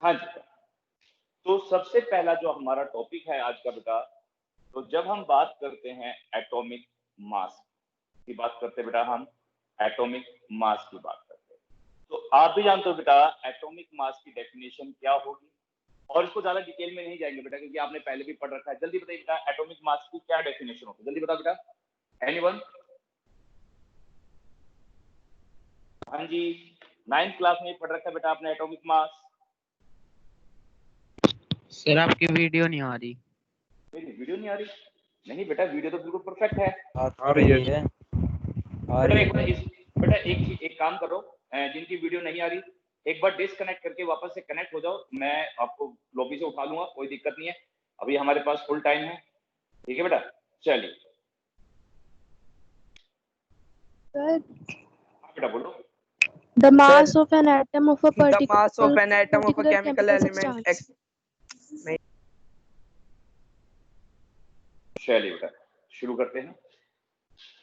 हाँ जी। तो सबसे पहला जो हमारा टॉपिक है आज का बेटा, तो जब हम बात करते हैं एटॉमिक मास की बात करते हैं बेटा, हम एटॉमिक मास की बात करते हैं। तो आप भी जानते हो बेटा एटॉमिक मास की डेफिनेशन क्या होगी, और इसको ज्यादा डिटेल में नहीं जाएंगे बेटा क्योंकि आपने पहले भी पढ़ रखा है। जल्दी बताइए बेटा एटॉमिक मास की क्या डेफिनेशन होगी, जल्दी बताओ बेटा। एनीवन? हाँ जी, 9th क्लास में पढ़ रखा है बेटा आपने एटॉमिक मास। सर आपकी वीडियो नहीं आ रही। मेरी वीडियो नहीं आ रही? नहीं बेटा वीडियो तो बिल्कुल परफेक्ट है। आ रही है। बेटा एक काम करो, जिनकी वीडियो नहीं आ रही एक बार डिस्कनेक्ट करके वापस से कनेक्ट हो जाओ, मैं आपको लॉबी से उठा लूंगा, कोई दिक्कत नहीं है, अभी हमारे पास फुल टाइम है। ठीक है बेटा, चलिए बेटा बोलो। The mass of an atom of a The particular mass of an atom of a chemical element. चलिए बेटा शुरू करते हैं।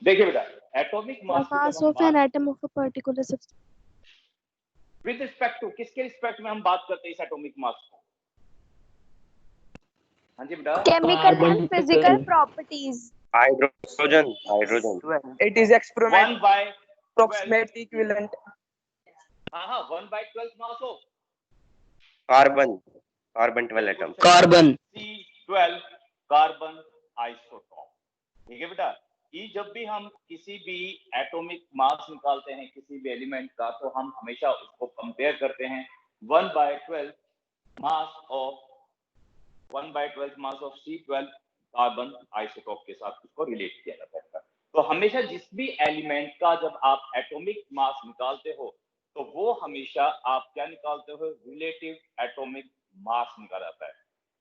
देखिए बेटा atomic The mass mass of an atom of a particular substance. With respect to किसके रिस्पेक्ट में हम बात करते हैं इस एटॉमिक मास को? हाँ जी बेटा। Chemical and physical properties. Hydrogen. It is 1 experiment by approximate equivalent. हाँ 1/12 mass of carbon 12 atom. Carbon C12 carbon isotope. ठीक है बेटा, ये जब भी हम किसी भी एटॉमिक मास निकालते हैं किसी भी एलिमेंट का, तो हम हमेशा उसको कंपेयर करते हैं 1/12 mass of C12 carbon isotope के साथ उसको रिलेट किया जाता है। तो हमेशा जिस भी एलिमेंट का जब आप एटॉमिक मास निकालते हो तो वो हमेशा आप क्या निकालते हो? रिलेटिव एटॉमिक मास निकाला जाता है।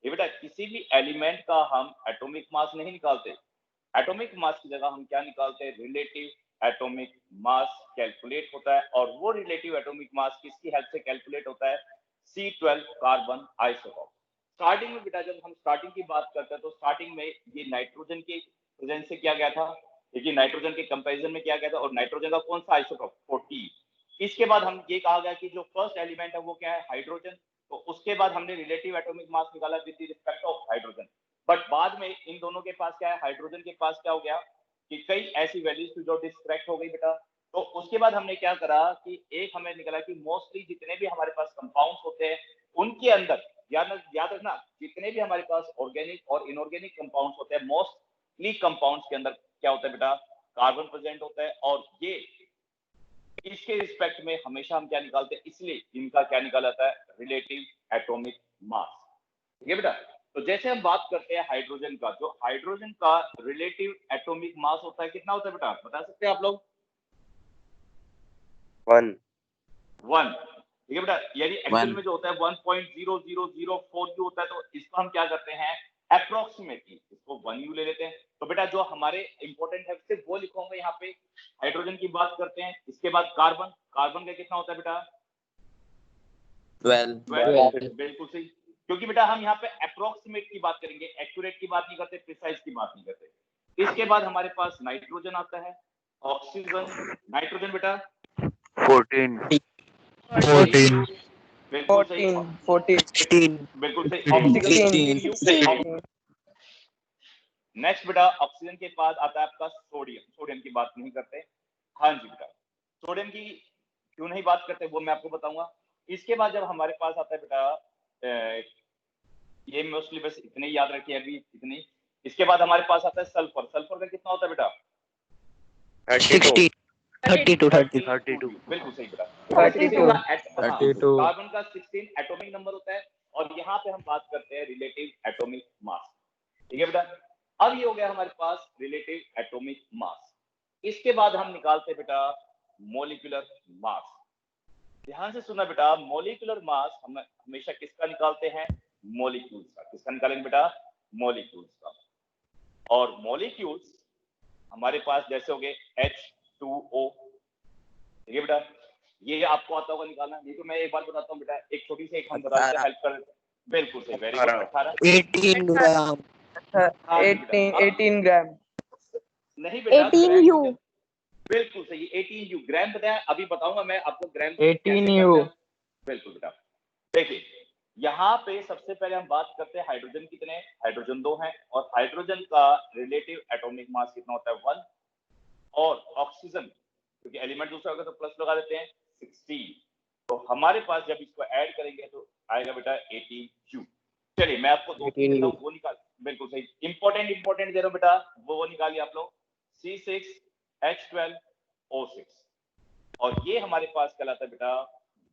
ये बेटा किसी भी एलिमेंट का हम एटॉमिक मास नहीं निकालते, एटॉमिक मास की जगह हम क्या निकालते हैं? रिलेटिव एटॉमिक मास कैलकुलेट होता है, और वो रिलेटिव एटॉमिक मास किसकी हेल्प से कैलकुलेट होता है? C12 carbon isotope. स्टार्टिंग में बेटा जब हम स्टार्टिंग की बात करते हैं तो स्टार्टिंग में ये नाइट्रोजन के प्रेजेंस से किया गया था, देखिए नाइट्रोजन के कंपैरिजन में किया गया था, और नाइट्रोजन का कौन सा आइसोटॉप? 40। इसके बाद हम ये कहा गया कि जो फर्स्ट एलिमेंट है वो क्या है? हाइड्रोजन। तो उसके बाद हमने रिलेटिव एटॉमिक मास निकाला with respect of hydrogen. But बाद में इन दोनों के पास क्या है? हाइड्रोजन के पास क्या हो गया कि कई ऐसी वैल्यूज थी जो डिस्ट्रैक्ट हो गई बेटा। तो उसके बाद हमने क्या करा कि एक हमें निकला कि मोस्टली जितने भी हमारे पास कंपाउंड्स होते हैं उनके अंदर याद रखना, जितने भी हमारे पास ऑर्गेनिक और इनऑर्गेनिक कंपाउंड्स होते हैं मोस्टली कंपाउंड्स के अंदर क्या होता है बेटा? कार्बन प्रेजेंट होता है, और ये इसके रिस्पेक्ट में हमेशा हम क्या निकालते हैं? इसलिए इनका क्या निकाला जाता है? Relative atomic mass. ठीक है बेटा, तो जैसे हम बात करते हैं हाइड्रोजन का, जो हाइड्रोजन का रिलेटिव एटॉमिक मास होता है कितना होता है बेटा? बता सकते हैं आप लोग? 1। ठीक है बेटा, यानी एक्चुअल में जो होता है 1.0004 U होता है, तो इसको हम क्या करते हैं? अप्रोक्सीमेटली इसको 1 U ले लेते हैं। तो बेटा जो हमारे इंपॉर्टेंट है सिर्फ वो लिखोगे यहाँ पे। हाइड्रोजन की बात करते हैं, इसके बाद कार्बन का कितना होता है बेटा? 12। बिल्कुल सही, क्योंकि बेटा हम यहाँ पे अप्रोक्सीमेट की बात करेंगे, एक्यूरेट की बात नहीं करते, प्रिसाइज की बात नहीं करते। इसके बाद हमारे पास नाइट्रोजन आता है, ऑक्सीजन, नाइट्रोजन बेटा 14 बिल्कुल सही, 14 बिल्कुल सही, 16 नेक्स्ट बेटा ऑक्सीजन के बाद आता है आपका सोडियम की बात नहीं करते। हाँ जी बेटा, सोडियम की क्यों नहीं बात करते वो मैं आपको बताऊंगा। इसके बाद जब हमारे पास आता है बेटा, ये मोस्टली बस इतने याद रखिए अभी इतनी। इसके बाद हमारे पास आता है सल्फर का कितना होता है बेटा? 32 बिल्कुल सही बेटा, 32 कार्बन का 16 एटॉमिक नंबर होता है, और यहाँ पे हम बात करते हैं रिलेटिव एटॉमिक मास। ठीक है बेटा, अब ये हो गया हमारे पास रिलेटिव एटॉमिक मास। इसके बाद हम निकालते हैं बेटा मॉलिक्यूलर मास। ध्यान से सुना बेटा, मॉलिक्यूलर मास हम हमेशा किसका निकालते हैं? मॉलिक्यूल्स का। किसका निकालेंगे बेटा? मॉलिक्यूल्स का। और मॉलिक्यूल्स हमारे पास जैसे हो गए H2O। ठीक है बेटा, ये आपको आता होगा निकालना, नहीं तो मैं एक बार बताता हूँ बेटा, एक छोटी सी एक हम बताते हैं, हेल्प कर। बिल्कुल सही, वेरी गुड। 18 ग्राम 18 ग्राम नहीं बेटा 18 U. बिल्कुल सही, 18 U ग्राम बताया, अभी बताऊंगा मैं आपको ग्राम 18 U। बिल्कुल बेटा, देखिए यहाँ पे सबसे पहले हम बात करते हैं हाइड्रोजन कितने, हाइड्रोजन 2 हैं और हाइड्रोजन का रिलेटिव एटॉमिक मास कितना होता है 1, और ऑक्सीजन क्योंकि एलिमेंट दूसरा होगा तो प्लस लगा देते हैं 16। तो हमारे पास जब इसको ऐड करेंगे तो आएगा बेटा 18U। चलिए मैं आपको 2 देता हूं, वो निकाल, बिल्कुल सही, इंपॉर्टेंट दे रहा हूं बेटा, वो निकालिए आप लोग, C6H12O6, और ये हमारे पास कहलाता है बेटा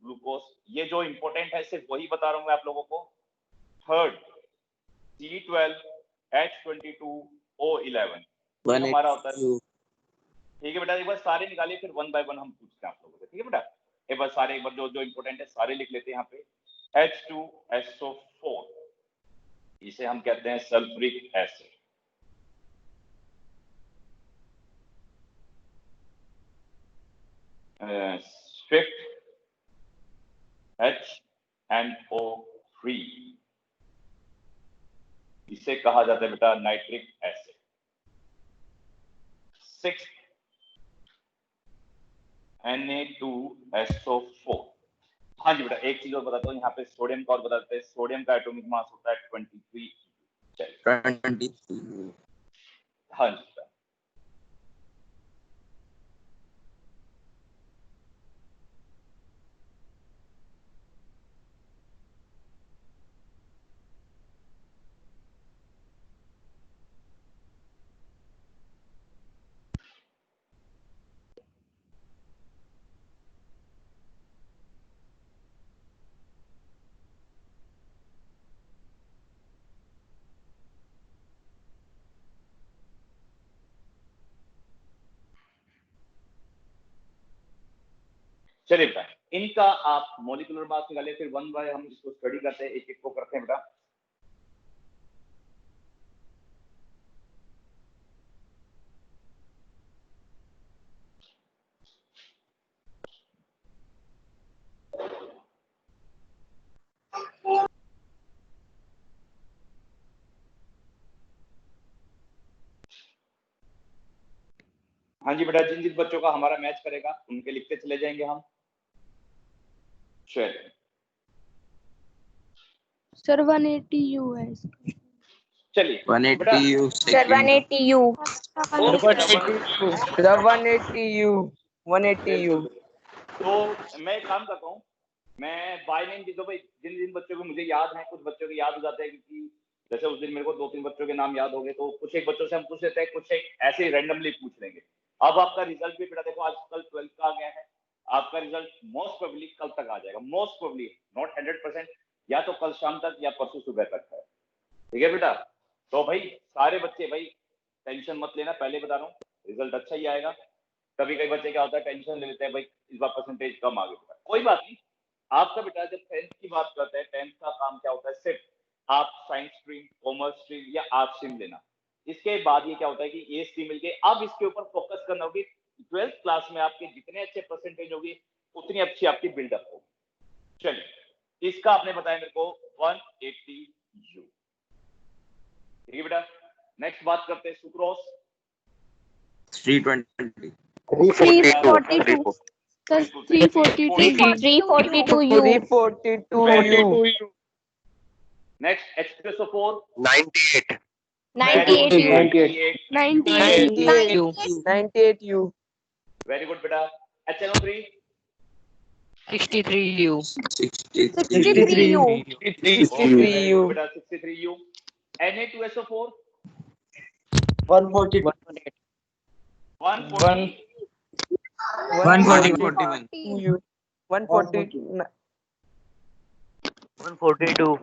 ग्लूकोज। ये जो इंपॉर्टेंट है सिर्फ वही बता रहा हूं मैं आप लोगों को। थर्ड C12H22O11 हमारा होता है। ठीक है बेटा, एक बार सारे निकालिए फिर 1 बाय 1 हम पूछते हैं आप लोगों से, ठीक है बेटा। एक बार सारे, एक बार जो इंपॉर्टेंट है सारे लिख लेते हैं यहाँ पे। H2SO4 इसे हम कहते हैं सल्फ्यूरिक एसिड। स्विफ्ट HNO3 इसे कहा जाता है बेटा नाइट्रिक एसिड। 6 Na2SO4। हाँ जी बेटा, एक चीज और बताता हूँ, यहाँ पे सोडियम का और बता देते हैं। सोडियम का एटॉमिक मास होता है 23। हाँ जी बेटा। चलिए बेटा, इनका आप मॉलिक्यूलर मास निकालिए, फिर 1 बाय हम इसको स्टडी करते हैं, एक एक को करते हैं बेटा। हाँ जी बेटा, जिन जिन बच्चों का हमारा मैच करेगा उनके लिखते चले जाएंगे हम। चलिए सर 180U है इसका। चलिए 180U Sir, 180U. 180U तो मैं एक काम करता हूँ, मैं बाय नेम दो भाई, जिन जिन बच्चों को मुझे याद है, कुछ बच्चों के याद हो जाते हैं क्योंकि जैसे उस दिन मेरे को 2-3 बच्चों के नाम याद हो गए, तो कुछ एक बच्चों से हम पूछ लेते हैं, कुछ एक ऐसे ही रैंडमली पूछ लेंगे। अब आपका रिजल्ट भी बेटा देखो, आज कल 12th का आ गया है, आपका रिजल्ट मोस्ट प्रोबेबली कल तक आ जाएगा, मोस्ट प्रोबेबली, नॉट 100%, या तो कल शाम तक या परसों सुबह तक है, ठीक है बेटा। तो भाई सारे बच्चे भाई टेंशन मत लेना, पहले बता रहा हूँ रिजल्ट अच्छा ही आएगा। कभी कई बच्चे क्या होता है टेंशन ले लेते हैं, भाई इस बार परसेंटेज कम आ गया, कोई बात नहीं। आपका बेटा जब 10th की बात करते हैं, 10th का काम क्या होता है, सिर्फ आप साइंस स्ट्रीम, कॉमर्स स्ट्रीम या आर्ट स्ट्रीम लेना। इसके बाद ये क्या होता है कि ये स्ट्रीम मिल गई, अब इसके ऊपर फोकस करना होगी। 12th क्लास में आपके जितने अच्छे परसेंटेज होगी उतनी अच्छी आपकी बिल्डअप होगी। चलिए, इसका आपने बताया मेरे को 180U, ठीक है बेटा। नेक्स्ट बात करते हैं sucrose. 320 342. Sir 342. 342U. Next H2SO4 98. 98U. 98U very good बेटा। HNO3 63U 63U. 63U बेटा 63U। Na2SO4 140 140 141 142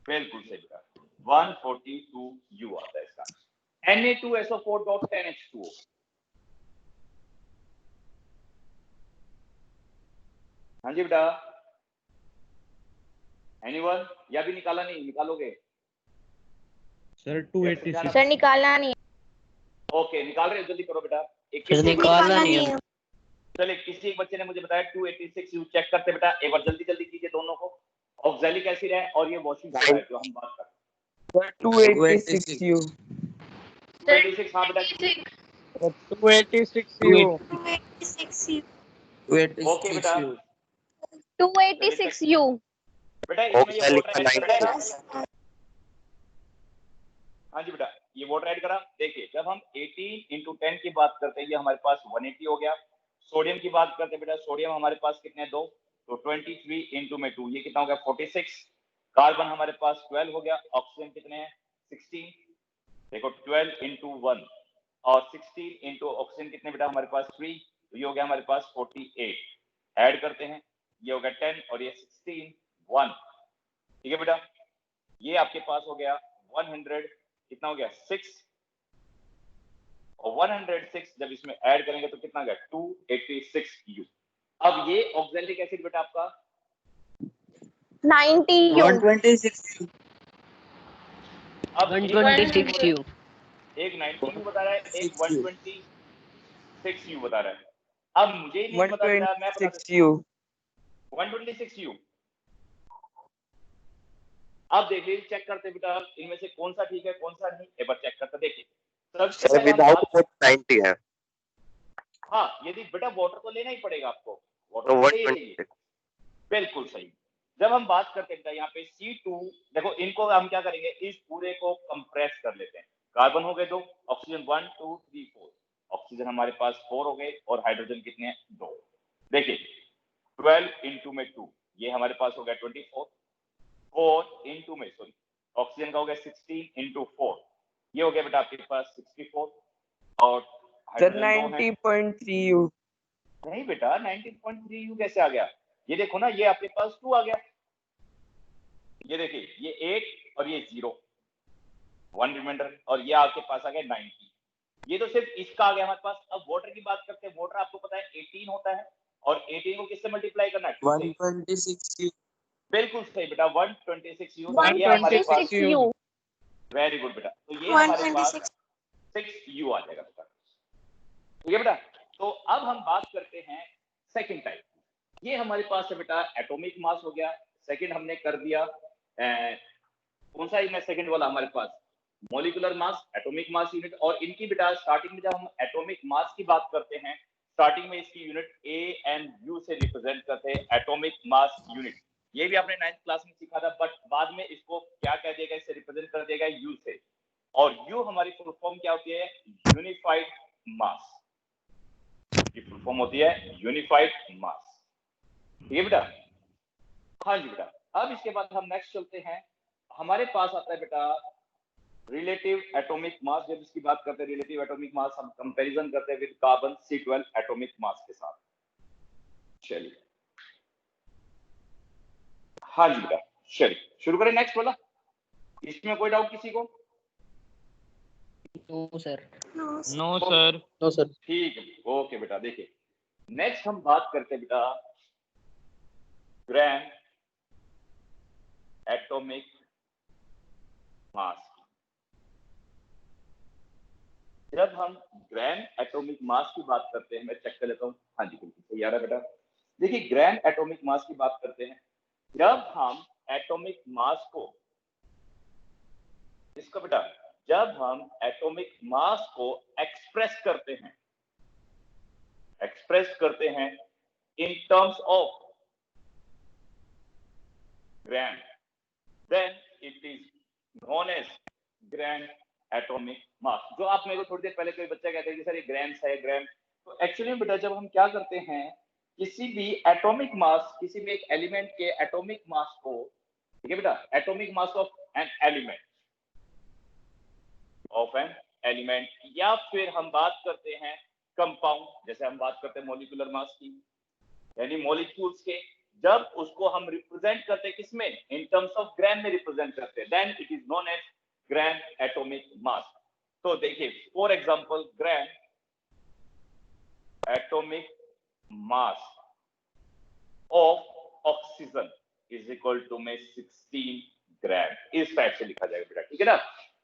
बिल्कुल सही बेटा, 142U आता है इसका। Na2SO4.10H2O, हाँ जी बेटा, एनीवन, या भी निकाला नहीं, निकालोगे? सर 286 Sir, निकालना नहीं. ओके, निकाल रहे हो, जल्दी करो बेटा। सर निकालना नहीं है। चलिए, किसी एक बच्चे ने मुझे बताया 286U, चेक करते बेटा एक बार, जल्दी जल्दी कीजिए दोनों को। ऑक्सैलिक एसिड है और ये वॉशिंग सोडा है जो हम बात कर रहे हैं। 286U 286, हाँ बेटा, 286U ओके बेटा, 286U. बेटा इसमें ये Oxalic वाटर ऐड करा। 96. हाँ जी बेटा, ये वाटर ऐड करा। देखिए जब हम 18 into 10 की बात करते हैं, ये हमारे पास 180 हो गया। सोडियम की बात करते हैं बेटा, सोडियम हमारे पास कितने 2, तो 23 into में 2, ये कितना हो गया 46। कार्बन हमारे पास 12 हो गया। ऑक्सीजन कितने हैं 16। देखो 12 into 1 और 16 into ऑक्सीजन कितने बेटा हमारे पास 3, तो ये हो गया हमारे पास 48। ऐड करते हैं, ये हो गया 10 और ये 16 1। ठीक है बेटा, ये आपके पास हो गया 100, कितना हो गया 6, और 106 जब इसमें ऐड करेंगे तो कितना गया 286 U। अब ये ऑक्सैलिक एसिड बेटा आपका 90 U. 126 अब 126 U. एक 90 U बता रहा है, एक 126 U बता रहा है। अब मुझे नहीं पता बेटा, मैं बता 126 U 126 U। अब देखिए चेक करते बेटा इनमें से कौन सा ठीक है कौन सा नहीं, एक बार चेक करते। देखिए सबसे Sir, पहले हम without बात, put 90 है, हाँ यदि बेटा वाटर तो लेना ही पड़ेगा आपको, वाटर तो तो चाहिए 126. बिल्कुल सही। जब हम बात करते हैं यहाँ पे C2, देखो इनको हम क्या करेंगे, इस पूरे को कंप्रेस कर लेते हैं। कार्बन हो गए 2, ऑक्सीजन 1 2 3 4, ऑक्सीजन हमारे पास 4 हो गए और हाइड्रोजन कितने हैं 2। देखिए 12 into में 2, ये हमारे पास हो गया 24। 4 into में सॉरी ऑक्सीजन का हो गया 16 into 4, ये हो गया बेटा आपके पास 64। और सर हाइड्रोजन 2 है। 90.3 U नहीं बेटा 19.3 U कैसे आ गया, ये देखो ना ये आपके पास 2 आ गया। ये देखिए ये 8 और ये 0, 1 रिमाइंडर, और ये आपके पास आ गया 90। ये तो सिर्फ इसका आ गया हमारे पास। अब वाटर की बात करते हैं, वाटर आपको पता है 18 होता है, और 18 को किससे मल्टीप्लाई करना है 2 से। 126 U बिल्कुल सही बेटा 126 U। तो ये हमारे पास 126 U. वेरी गुड बेटा, तो ये हमारे पास 126. 6 U आ जाएगा बेटा। ठीक है बेटा, तो अब हम बात करते हैं सेकंड टाइप। ये हमारे पास है बेटा एटॉमिक मास हो गया। सेकंड हमने कर दिया कौन सा इसमें सेकंड वाला हमारे पास molecular mass, atomic mass unit. और इनकी बेटा स्टार्टिंग में जब हम एटॉमिक मास की बात करते हैं, स्टार्टिंग में इसकी यूनिट A and U से रिप्रेजेंट करते हैं, एटॉमिक मास यूनिट। ये भी आपने 9th क्लास में सीखा था, बट बाद में इसको क्या कह देगा, इससे रिप्रेजेंट कर देगा U से। और U हमारी फुल फॉर्म क्या होती है, यूनिफाइड मास। ये फुल फॉर्म होती है यूनिफाइड मास। ठीक है बेटा, हाँ जी बेटा। अब इसके बाद हम नेक्स्ट चलते हैं, हमारे पास आता है बेटा रिलेटिव एटॉमिक मास। जब इसकी बात करते हैं रिलेटिव एटॉमिक मास, हम कंपैरिजन करते हैं with carbon C12 atomic mass के साथ। चलिए हाँ जी बेटा, चलिए शुरू करें नेक्स्ट वाला। इसमें कोई डाउट किसी को? No, sir. No sir. ठीक है, ओके बेटा। देखिए नेक्स्ट हम बात करते हैं बेटा ग्राम एटॉमिक मास। जब हम ग्राम एटॉमिक मास की बात करते हैं, मैं चेक कर लेता हूँ, हाँ जी बिल्कुल सही आ रहा है बेटा। देखिए ग्राम एटॉमिक मास की बात करते हैं, जब हम एटॉमिक मास को, इसका बेटा जब हम एटॉमिक मास को एक्सप्रेस करते हैं in terms of gram, then it is known as gram atomic mass. जो आप मेरे को थोड़ी देर पहले कोई बच्चा कहते हैं कि सर ये ग्राम्स है ग्राम, तो एक्चुअली बेटा जब हम क्या करते हैं, किसी भी एटॉमिक मास, किसी भी एक एलिमेंट के एटॉमिक मास को, ठीक है बेटा, atomic mass of an element, या फिर हम बात करते हैं कंपाउंड, जैसे हम बात करते हैं मॉलिक्यूलर मास की, यानी मॉलिक्यूल्स के, जब उसको हम रिप्रेजेंट करते हैं किसमें, इन टर्म्स ऑफ ग्राम में रिप्रेजेंट करते हैं, then it is known as gram atomic mass. तो देखिए for example gram atomic mass of oxygen is equal to में 16 ग्राम, इस टाइप से लिखा जाएगा बेटा। ठीक है ना,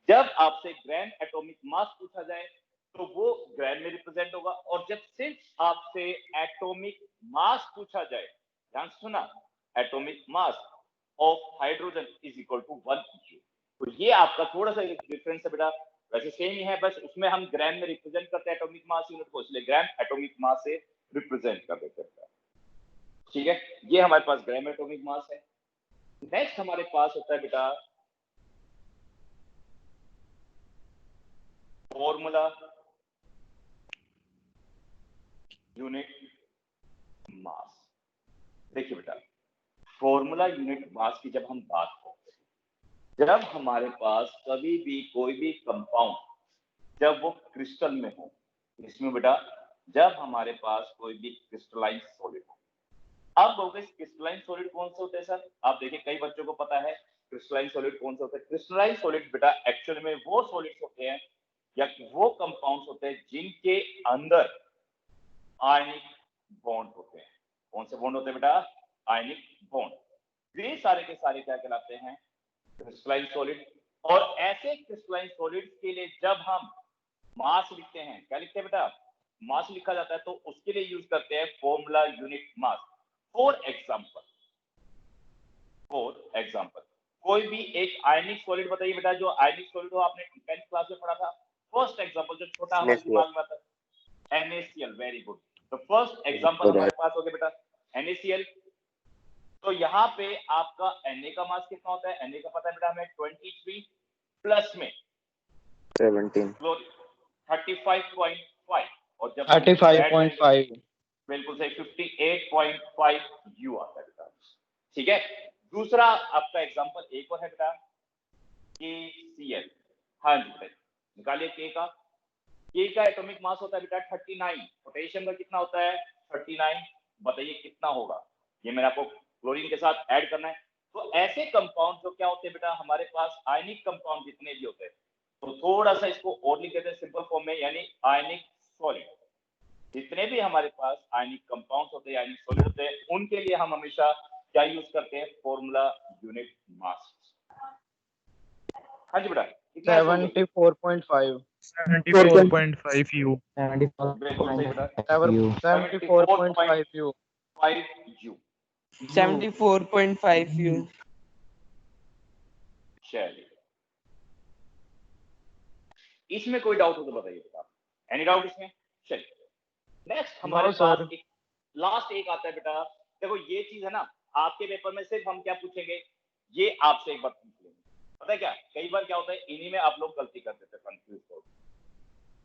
जब आपसे ग्राम एटॉमिक मास पूछा जाए तो वो ग्राम में रिप्रेजेंट होगा, और जब सिर्फ आपसे एटॉमिक मास पूछा जाए, ध्यान से सुना, atomic mass of hydrogen is equal to 1 U। तो ये आपका थोड़ा सा डिफरेंस है बेटा, वैसे सेम ही है, बस उसमें हम ग्राम में रिप्रेजेंट करते हैं एटॉमिक मास यूनिट को, इसलिए ग्राम एटॉमिक मास से रिप्रेजेंट कर देते हैं। ठीक है, ये हमारे पास ग्राम एटॉमिक मास है। नेक्स्ट हमारे पास होता है बेटा फॉर्मूला यूनिट मास। देखिए बेटा, फॉर्मूला यूनिट मास की जब हम बात करते हैं, जब हमारे पास कभी भी कोई भी कंपाउंड जब वो क्रिस्टल में हो, इसमें बेटा जब हमारे पास कोई भी क्रिस्टलाइन सॉलिड हो, आप कहोगे क्रिस्टलाइन सॉलिड कौन से होते हैं सर? आप देखिए कई बच्चों को पता है क्रिस्टलाइन सॉलिड कौन से होते हैं। क्रिस्टलाइन सॉलिड बेटा एक्चुअल में वो सॉलिड्स होते हैं या वो कंपाउंड्स होते हैं जिनके अंदर आयनिक बॉन्ड होते हैं। कौन से बॉन्ड होते हैं बेटा? Ionic bond. ये सारे के सारे क्या कहलाते हैं? Crystalline solid. और ऐसे क्रिस्टलाइन सॉलिड्स के लिए जब हम मास लिखते हैं, क्या लिखते हैं बेटा? मास लिखा जाता है, तो उसके लिए यूज करते हैं formula unit mass. For example कोई भी एक आयनिक सॉलिड बताइए बेटा, जो आयनिक सॉलिड हो, आपने 10th क्लास में पढ़ा था। फर्स्ट एग्जांपल जो छोटा हमारे दिमाग में आता है, NaCl। Very good. तो फर्स्ट एग्जांपल हमारे पास हो गया बेटा NaCl। तो यहाँ पे आपका Na का मास कितना होता है? Na का पता है बेटा हमें 23 प्लस में 17 35.5 और जब 35.5 बिल्कुल सही 58.5 U आता है बेटा। ठीक है। दूसरा आपका एग्जांपल एक और है बेटा KCl। हाँ जी बेटा, निकालिए K का एटॉमिक मास होता है बेटा 39। पोटेशियम का कितना होता है? 39। बताइए कितना होगा? ये मैंने आपको क्लोरीन के साथ ऐड करना है। तो ऐसे कंपाउंड जो क्या होते हैं बेटा, हमारे पास आयनिक कंपाउंड जितने भी होते हैं, तो थोड़ा सा इसको और लिख देते हैं सिंपल फॉर्म में, यानी आयनिक सॉलिड। जितने भी हमारे पास आयनिक कंपाउंड्स होते हैं, आयनिक सॉलिड होते हैं, उनके लिए हम हमेशा क्या यूज करते हैं? Formula unit mass. हाँ जी बेटा, कितना है? 74.5 74.5 U. बिल्कुल सही बेटा, 74.5 U। 5 U। 74.5 U. चलिए, इसमें कोई डाउट हो तो बताइए बेटा। एनी डाउट इसमें? चलिए नेक्स्ट हमारे पास एक लास्ट एक आता है बेटा। देखो ये चीज है ना, आपके पेपर में सिर्फ हम क्या पूछेंगे, ये आपसे एक बार पूछ लेंगे। पता है क्या, कई बार क्या होता है, इन्हीं में आप लोग गलती कर देते हैं, कंफ्यूज हो।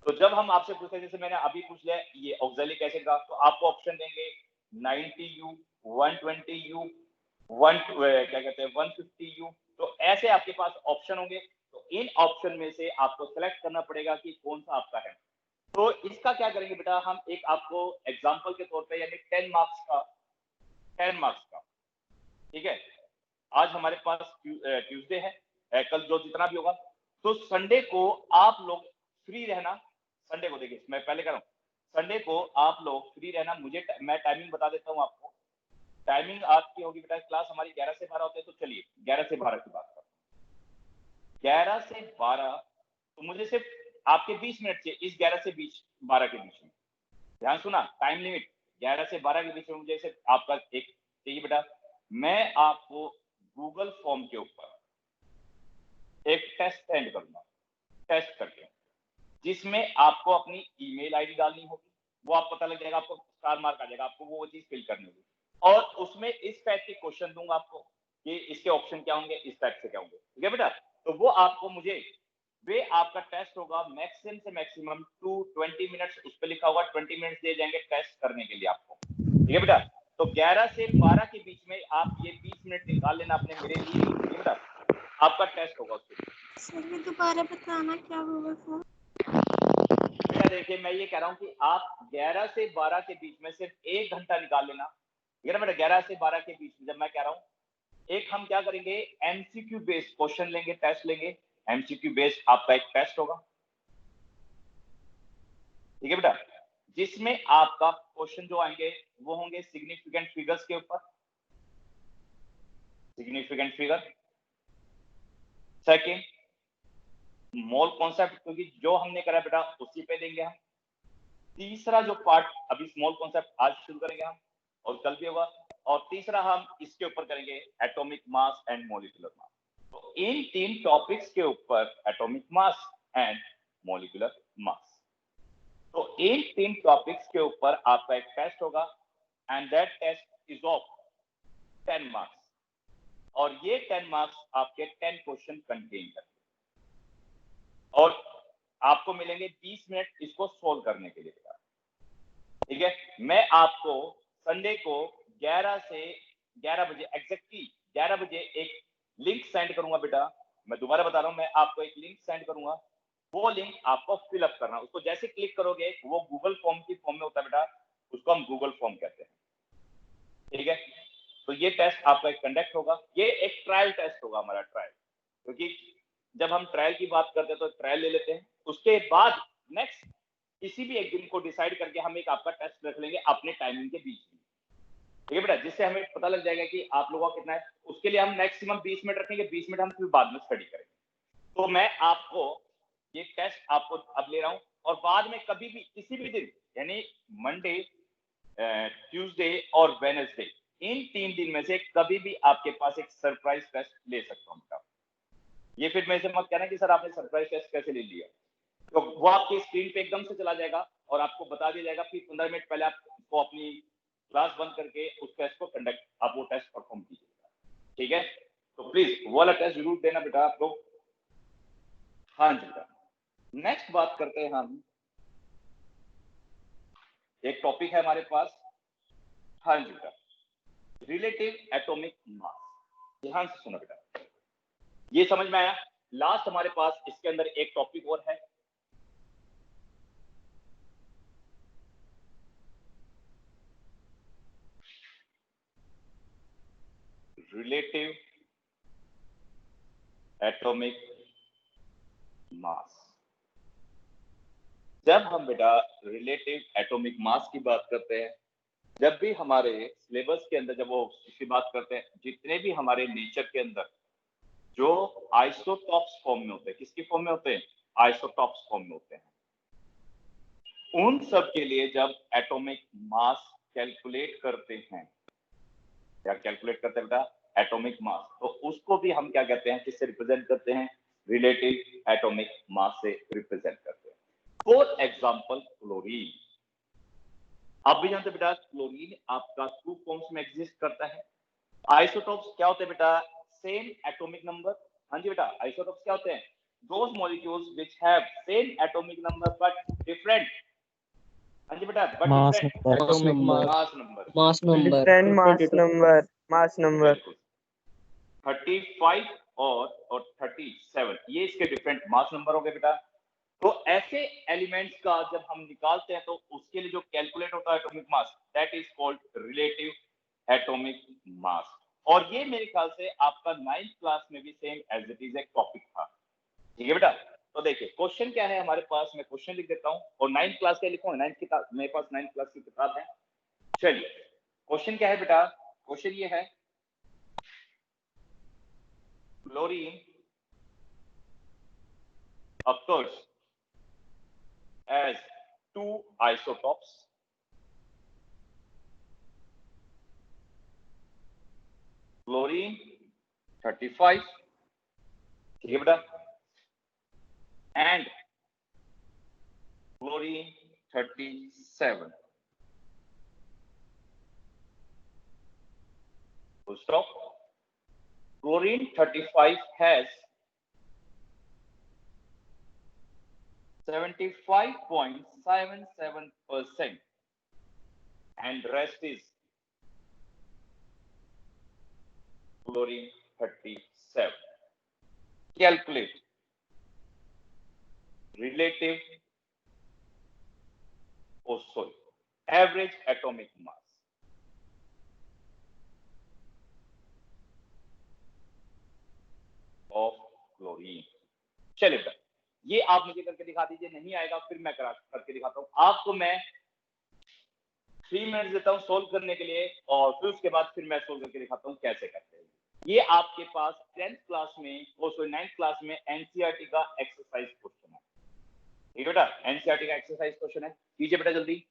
तो जब हम आपसे पूछते हैं, जैसे मैंने अभी पूछ लिया ये ऑक्सिलरी एसिड का, तो आपको ऑप्शन देंगे 90U, 120U, क्या कहते हैं 150U। तो ऐसे आपके पास ऑप्शन होंगे। तो इन ऑप्शन में से आपको सेलेक्ट करना पड़ेगा कि कौन सा आपका है। तो इसका क्या करेंगे बेटा, हम एक आपको एग्जांपल के तौर पे, यानी 10 मार्क्स का, ठीक है। आज हमारे पास ट्यूसडे है, कल जो जितना भी होगा, तो संडे को आप लोग फ्री रहना। संडे को देखिए, मैं पहले कह रहा हूँ, संडे को आप लोग फ्री रहना। मैं टाइमिंग बता देता हूँ आपको। टाइमिंग आपकी होगी बेटा, क्लास हमारी 11 से 12 होते हैं, तो चलिए 11 से 12 की बात करते हैं। 11 से 12, तो मुझे सिर्फ आपके 20 मिनट चाहिए इस 11 से 12 के बीच में। ध्यान सुना, टाइम लिमिट 11 से 12 के बीच में मुझे सिर्फ आपका एक चाहिए बेटा। मैं आपको गूगल फॉर्म के ऊपर एक टेस्ट सेंड करूंगा, टेस्ट करके, जिसमें आपको अपनी ईमेल आईडी डालनी होगी। वो आप पता लग जाएगा, आपको स्टार मार्क आ जाएगा, आपको वो चीज फिल करनी होगी। और उसमें इस टाइप के क्वेश्चन दूंगा आपको कि इसके ऑप्शन क्या होंगे, इस टाइप से क्या होंगे। ठीक है बेटा, तो वो आपको मुझे वे आपका टेस्ट होगा मैक्सिमम से मैक्सिमम 20 मिनट्स, उस पर लिखा होगा 20 मिनट्स दिए जाएंगे टेस्ट करने के लिए आपको। ठीक है बेटा, तो 11 से 12 के बीच में आप ये 20 मिनट निकाल लेना अपने मेरे लिए। ठीक है बेटा, आपका टेस्ट होगा उसके। दोबारा बताना क्या होगा सर? बेटा देखिए, मैं ये कह रहा हूँ कि आप 11 से 12 के बीच में सिर्फ 1 घंटा निकाल लेना। ठीक है ना बेटा, 11 से 12 के बीच में जब मैं कह रहा हूँ, एक हम क्या करेंगे, एमसीक्यू बेस्ड क्वेश्चन लेंगे, टेस्ट लेंगे। एमसीक्यू बेस्ड आपका एक टेस्ट होगा। ठीक है बेटा, जिसमें आपका क्वेश्चन जो आएंगे वो होंगे सिग्निफिकेंट फिगर्स के ऊपर, significant figure. Second, mole concept, क्योंकि जो हमने करा बेटा उसी पे देंगे हम। तीसरा जो पार्ट, अभी स्मॉल कॉन्सेप्ट आज शुरू करेंगे हम और कल भी होगा। और तीसरा हम इसके ऊपर करेंगे atomic mass and molecular mass. तो इन 3 टॉपिक्स के ऊपर, atomic mass and molecular mass, तो इन 3 टॉपिक्स के ऊपर आपका एक टेस्ट होगा and that test is of 10 marks. और ये 10 मार्क्स आपके 10 क्वेश्चन कंटेन करते हैं और आपको मिलेंगे 20 मिनट इसको सोल्व करने के लिए। ठीक है, मैं आपको संडे को 11 से 11 बजे एग्जैक्टली 11 बजे एक लिंक सेंड करूंगा बेटा। मैं दोबारा बता रहा हूं, मैं आपको एक लिंक सेंड करूंगा, वो लिंक आपको फिल अप करना। उसको जैसे क्लिक करोगे वो गूगल फॉर्म की फॉर्म में होता है बेटा, उसको हम गूगल फॉर्म कहते हैं। ठीक है, तो ये टेस्ट आपका एक कंडक्ट होगा, ये एक ट्रायल टेस्ट होगा हमारा, ट्रायल, क्योंकि जब हम ट्रायल की बात करते हैं तो ट्रायल ले लेते हैं, उसके बाद नेक्स्ट किसी भी एक दिन को डिसाइड करके हम एक आपका टेस्ट रख लेंगे अपने टाइमिंग के बीच में। ठीक है बेटा, जिससे हमें पता लग जाएगा कि आप लोगों का कितना है। उसके लिए हम मैक्सिमम 20 मिनट रखेंगे, 20 मिनट हम फिर बाद में स्टडी करेंगे। तो मैं आपको ये टेस्ट आपको अब ले रहा हूं, और बाद में कभी भी किसी भी दिन, यानी मंडे, ट्यूसडे और वेडनेसडे, इन 3 दिन में से कभी भी आपके पास एक सरप्राइज टेस्ट ले सकता हूं बेटा। ये फिर मेरे से मत कहना कि सर आपने सरप्राइज टेस्ट कैसे ले लिया, तो वो आपकी स्क्रीन पे एकदम से चला जाएगा और आपको बता दिया जाएगा, फिर 15 मिनट पहले आपको अपनी क्लास बंद करके उस टेस्ट को कंडक्ट, आप वो टेस्ट परफॉर्म कीजिएगा। ठीक है, तो प्लीज वो वाला टेस्ट जरूर देना बेटा आप लोग। हाँ जी बेटा, नेक्स्ट बात करते हैं हम, एक टॉपिक है हमारे पास, हाँ जी बेटा, रिलेटिव एटॉमिक मास। ध्यान से सुनो बेटा, ये समझ में आया। लास्ट हमारे पास इसके अंदर एक टॉपिक और है, रिलेटिव एटॉमिक मास। जब हम बेटा रिलेटिव एटॉमिक मास की बात करते हैं, जब भी हमारे सिलेबस के अंदर जब वो इसकी बात करते हैं, जितने भी हमारे नेचर के अंदर जो आइसोटॉप्स फॉर्म में होते हैं, किसकी फॉर्म में होते हैं, आइसोटॉप्स फॉर्म में होते हैं, उन सब के लिए जब एटॉमिक मास कैलकुलेट करते हैं, क्या कैलकुलेट करते हैं बेटा, एटॉमिक मास, तो उसको भी हम क्या कहते हैं, किससे रिप्रेजेंट करते हैं, रिलेटिव एटॉमिक मास से रिप्रेजेंट करते हैं। फॉर एग्जांपल क्लोरीन, आप भी जानते बेटा क्लोरीन आपका 2 फॉर्म्स में एग्जिस्ट करता है। आइसोटॉप्स क्या होते हैं बेटा, सेम एटॉमिक नंबर। हाँ जी बेटा, आइसोटॉप्स क्या होते हैं, those molecules which have same atomic number but different, हाँ जी बेटा, but mass different number, atomic mass, mass number, mass number different mass number 35 और 37, ये इसके डिफरेंट मास नंबर हो गए बेटा। तो ऐसे एलिमेंट्स का जब हम निकालते हैं तो उसके लिए जो कैलकुलेट होता है atomic mass, that is called relative atomic mass. और ये मेरे ख्याल से आपका 9th क्लास में भी सेम एज इट इज एक टॉपिक था। ठीक है बेटा, तो देखिए क्वेश्चन क्या है हमारे पास, मैं क्वेश्चन लिख देता हूं, और 9th क्लास का लिखूंगा, 9th किताब मेरे पास 9th क्लास की किताब है। चलिए क्वेश्चन क्या है बेटा, क्वेश्चन ये है, chlorine occurs as 2 isotopes chlorine 35, ठीक है बेटा, and chlorine 37, full stop। chlorine 35 has 75.77% and rest is chlorine 37. Calculate relative, average atomic mass of chlorine। चलिए बेटा, ये आप मुझे करके दिखा दीजिए, नहीं आएगा फिर मैं करके दिखाता हूं आपको। मैं 3 मिनट देता हूं सोल्व करने के लिए, और फिर उसके बाद फिर मैं सोल्व करके दिखाता हूं कैसे करते हैं। ये आपके पास 10th क्लास में, 9th क्लास में एनसीईआरटी का एक्सरसाइज क्वेश्चन है। ठीक है बेटा, एनसीईआरटी का एक्सरसाइज क्वेश्चन है, कीजिए बेटा जल्दी।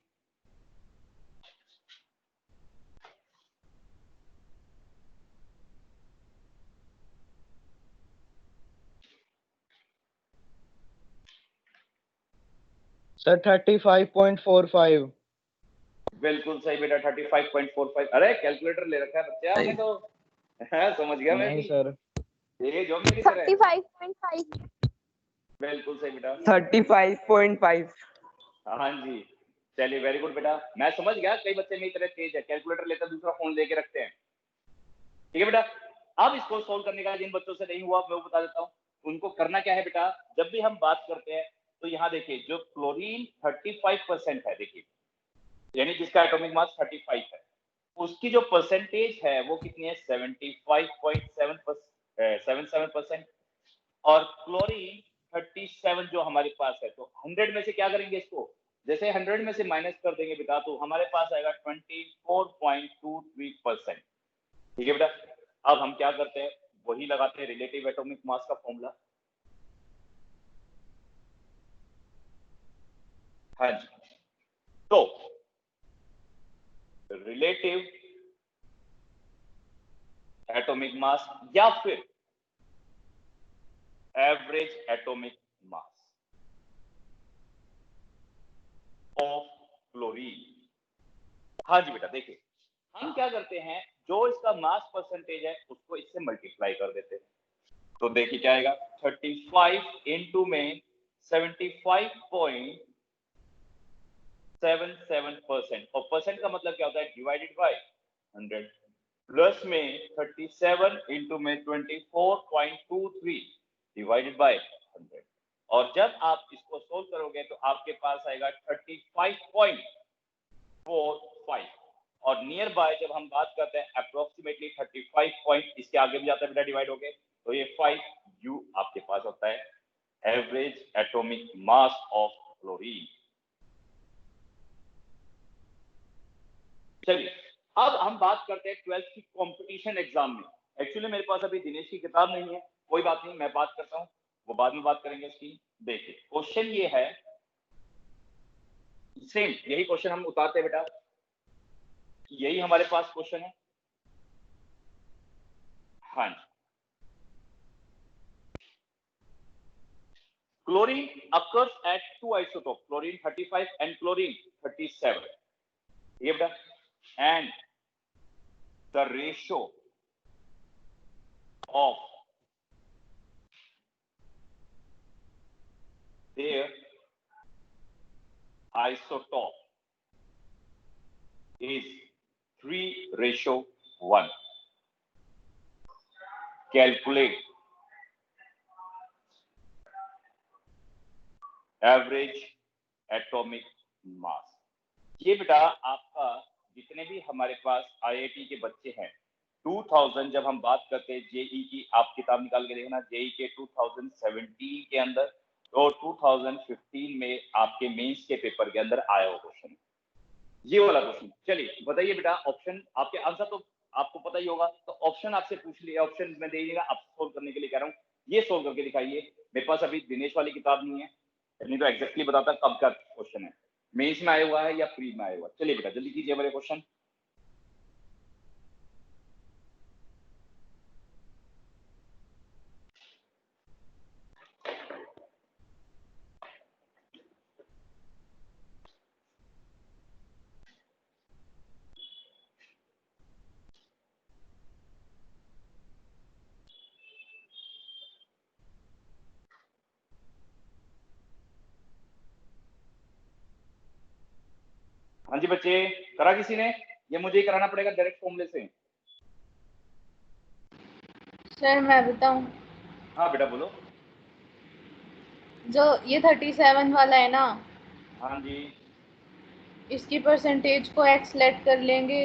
सर 35.45। बिल्कुल सही बेटा, 35.45। अरे कैलकुलेटर ले रखा है बच्चे आपने तो, समझ गया मैं नहीं भी। सर, ये जो मेरी तरह है। 35.5 बिल्कुल सही बेटा। 35.5 हाँ जी, चलिए वेरी गुड बेटा। मैं समझ गया कई बच्चे मेरी तरह तेज है, कैलकुलेटर लेकर दूसरा फोन लेके रखते हैं। ठीक है बेटा, अब इसको सोल्व करने का जिन बच्चों से नहीं हुआ मैं वो बता देता हूँ। उनको करना क्या है बेटा, जब भी हम बात करते हैं तो यहाँ देखिए जो क्लोरीन 35% है, देखिए यानी जिसका एटॉमिक मास 35 है, उसकी जो परसेंटेज है वो कितनी है, 75.77%। और क्लोरीन 37 जो हमारे पास है, तो 100 में से क्या करेंगे इसको, जैसे 100 में से माइनस कर देंगे बेटा तो हमारे पास आएगा 24.23%। ठीक है बेटा, अब हम क्या करते हैं, वही लगाते हैं रिलेटिव एटॉमिक मास का फॉर्मूला। हाँ जी, तो रिलेटिव एटॉमिक मास या फिर average atomic mass of chlorine. हाँ जी बेटा, देखिए हम क्या करते हैं, जो इसका मास परसेंटेज है उसको इससे मल्टीप्लाई कर देते हैं। तो देखिए क्या आएगा, 35 इंटू में 75.77%, और परसेंट का मतलब क्या होता है, डिवाइडेड बाय 100, प्लस में 37 इंटू में 24.23 डिवाइडेड बाय 100। और जब आप इसको सोल्व करोगे तो आपके पास आएगा 35.45, और नियर बाय जब हम बात करते हैं अप्रोक्सीमेटली 35 पॉइंट, इसके आगे भी जाता है बेटा डिवाइड हो गए, तो ये 5U आपके पास होता है average atomic mass of chlorine. चलिए अब हम बात करते हैं 12th की कंपटीशन एग्जाम में। एक्चुअली मेरे पास अभी दिनेश की किताब नहीं है, कोई बात नहीं, मैं बात करता हूं, वो बाद में बात करेंगे इसकी। देखिए क्वेश्चन ये है, सेम यही क्वेश्चन हम उतारते हैं बेटा, यही हमारे पास क्वेश्चन है। हाँ जी, chlorine occurs at two isotopes, chlorine 35 and chlorine 37. ये बेटा, and the ratio of their isotope is 3:1. Calculate average atomic mass. ये बेटा आपका जितने भी हमारे पास आईआईटी के बच्चे हैं, 2000 जब हम बात करते हैं जेई की, आप किताब निकाल के देखना, जेई के 2017 के अंदर तो 2015 में आपके मेंस के पेपर के अंदर आया हुआ क्वेश्चन, ये वाला क्वेश्चन। चलिए बताइए बेटा, ऑप्शन आपके आंसर तो आपको पता ही होगा, तो ऑप्शन आपसे पूछ लिया, ऑप्शन में दे दीजिएगा, आप सोल्व करने के लिए कह रहा हूँ, ये सोल्व करके दिखाइए। मेरे पास अभी दिनेश वाली किताब नहीं है, नहीं तो एग्जैक्टली बताता कब का क्वेश्चन है, मेंस में आया हुआ है या प्री में आया हुआ है। चलिए बेटा जल्दी कीजिए मेरे क्वेश्चन। हाँ जी बच्चे, करा किसी ने? ये मुझे ही कराना पड़ेगा डायरेक्ट फॉर्मूले से। सर मैं बताऊं, हाँ बेटा बोलो। जो ये 37 वाला है ना, हाँ जी, इसकी परसेंटेज को एक्स लेट कर लेंगे।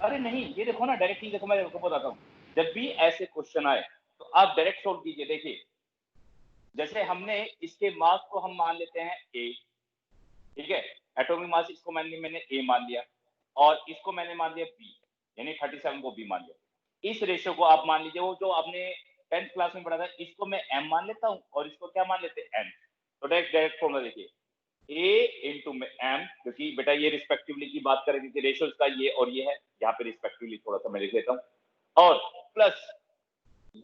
अरे नहीं, ये देखो ना डायरेक्टली, देखो मैं आपको बताता हूँ, जब भी ऐसे क्वेश्चन आए तो आप डायरेक्ट सोल्व कीजिए। देखिए जैसे हमने इसके मास को हम मान लेते हैं ए, ठीक है, एटॉमिक मास इसको मैंने ए मान लिया, और इसको मैंने मान लिया बी, यानी 37 को बी मान लिया। इस रेशियो को आप मान लीजिए, वो जो आपने 10th क्लास में पढ़ा था, इसको मैं एम मान लेता हूँ और इसको क्या मान लेते हैं, एन। तो डायरेक्ट फॉर्मूला देखिए, ए इंटू में एम, क्योंकि बेटा ये रिस्पेक्टिवली की बात करें, क्योंकि रेशियोज का ये और ये है, यहाँ पे रिस्पेक्टिवली थोड़ा सा मैं लिख लेता हूँ, और प्लस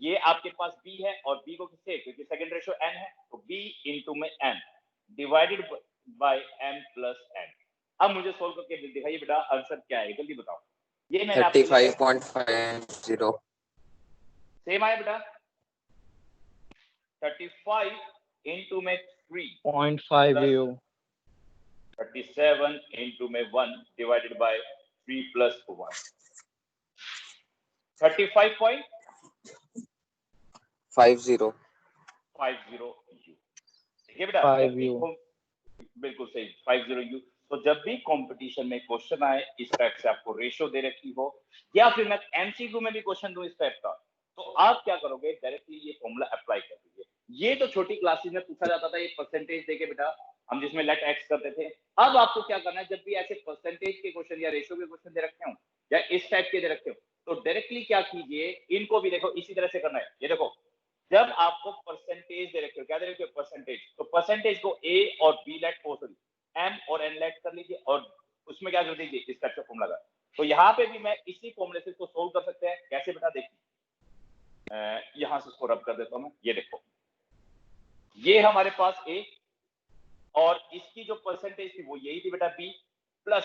ये आपके पास बी है, और बी को किससे, क्योंकि सेकंड रेशियो एन है, तो बी इंटू में n divided by m plus n. अब मुझे सोल्व करके दिखाइए बेटा आंसर क्या है, जल्दी बताओ। ये मैंने आपके लिए 35.50 सेम आया बेटा 35 into में 3 0.5 plus u 37 into में 1 divided by 3 plus 1 35.50 50 u ठीक है बेटा 5 u बिल्कुल सही 50 u। तो जब भी कंपटीशन में क्वेश्चन आए इस टाइप से आपको रेशियो दे रखी हो या फिर मैं एमसीक्यू में भी क्वेश्चन दूं इस टाइप का, तो आप क्या करोगे डायरेक्टली ये फॉर्मूला अप्लाई कर दीजिए। ये तो छोटी क्लासेस में पूछा जाता था, ये परसेंटेज देके बेटा हम जिसमें लेट एक्स करते थे। अब आपको क्या करना है, जब भी ऐसे परसेंटेज के क्वेश्चन या रेशियो के क्वेश्चन दे रखे हो या इस टाइप के दे रखे हो, तो डायरेक्टली क्या कीजिए, इनको भी देखो इसी तरह से करना है। ये देखो जब आपको परसेंटेज दे रखे हो, क्या दे रखे हो परसेंटेज, तो परसेंटेज को ए और बी लेट सॉरी एम और एन लेट कर लीजिए और उसमें क्या कर दीजिए इस टाइप से फॉर्मूला लगा। तो यहाँ पे भी मैं इसी फॉर्मूले से इसको सोल्व कर सकते हैं। कैसे बेटा देखिए, यहां से इसको रब कर देता हूं मैं। ये देखो ये हमारे पास ए और इसकी जो परसेंटेज थी वो यही थी बेटा बी प्लस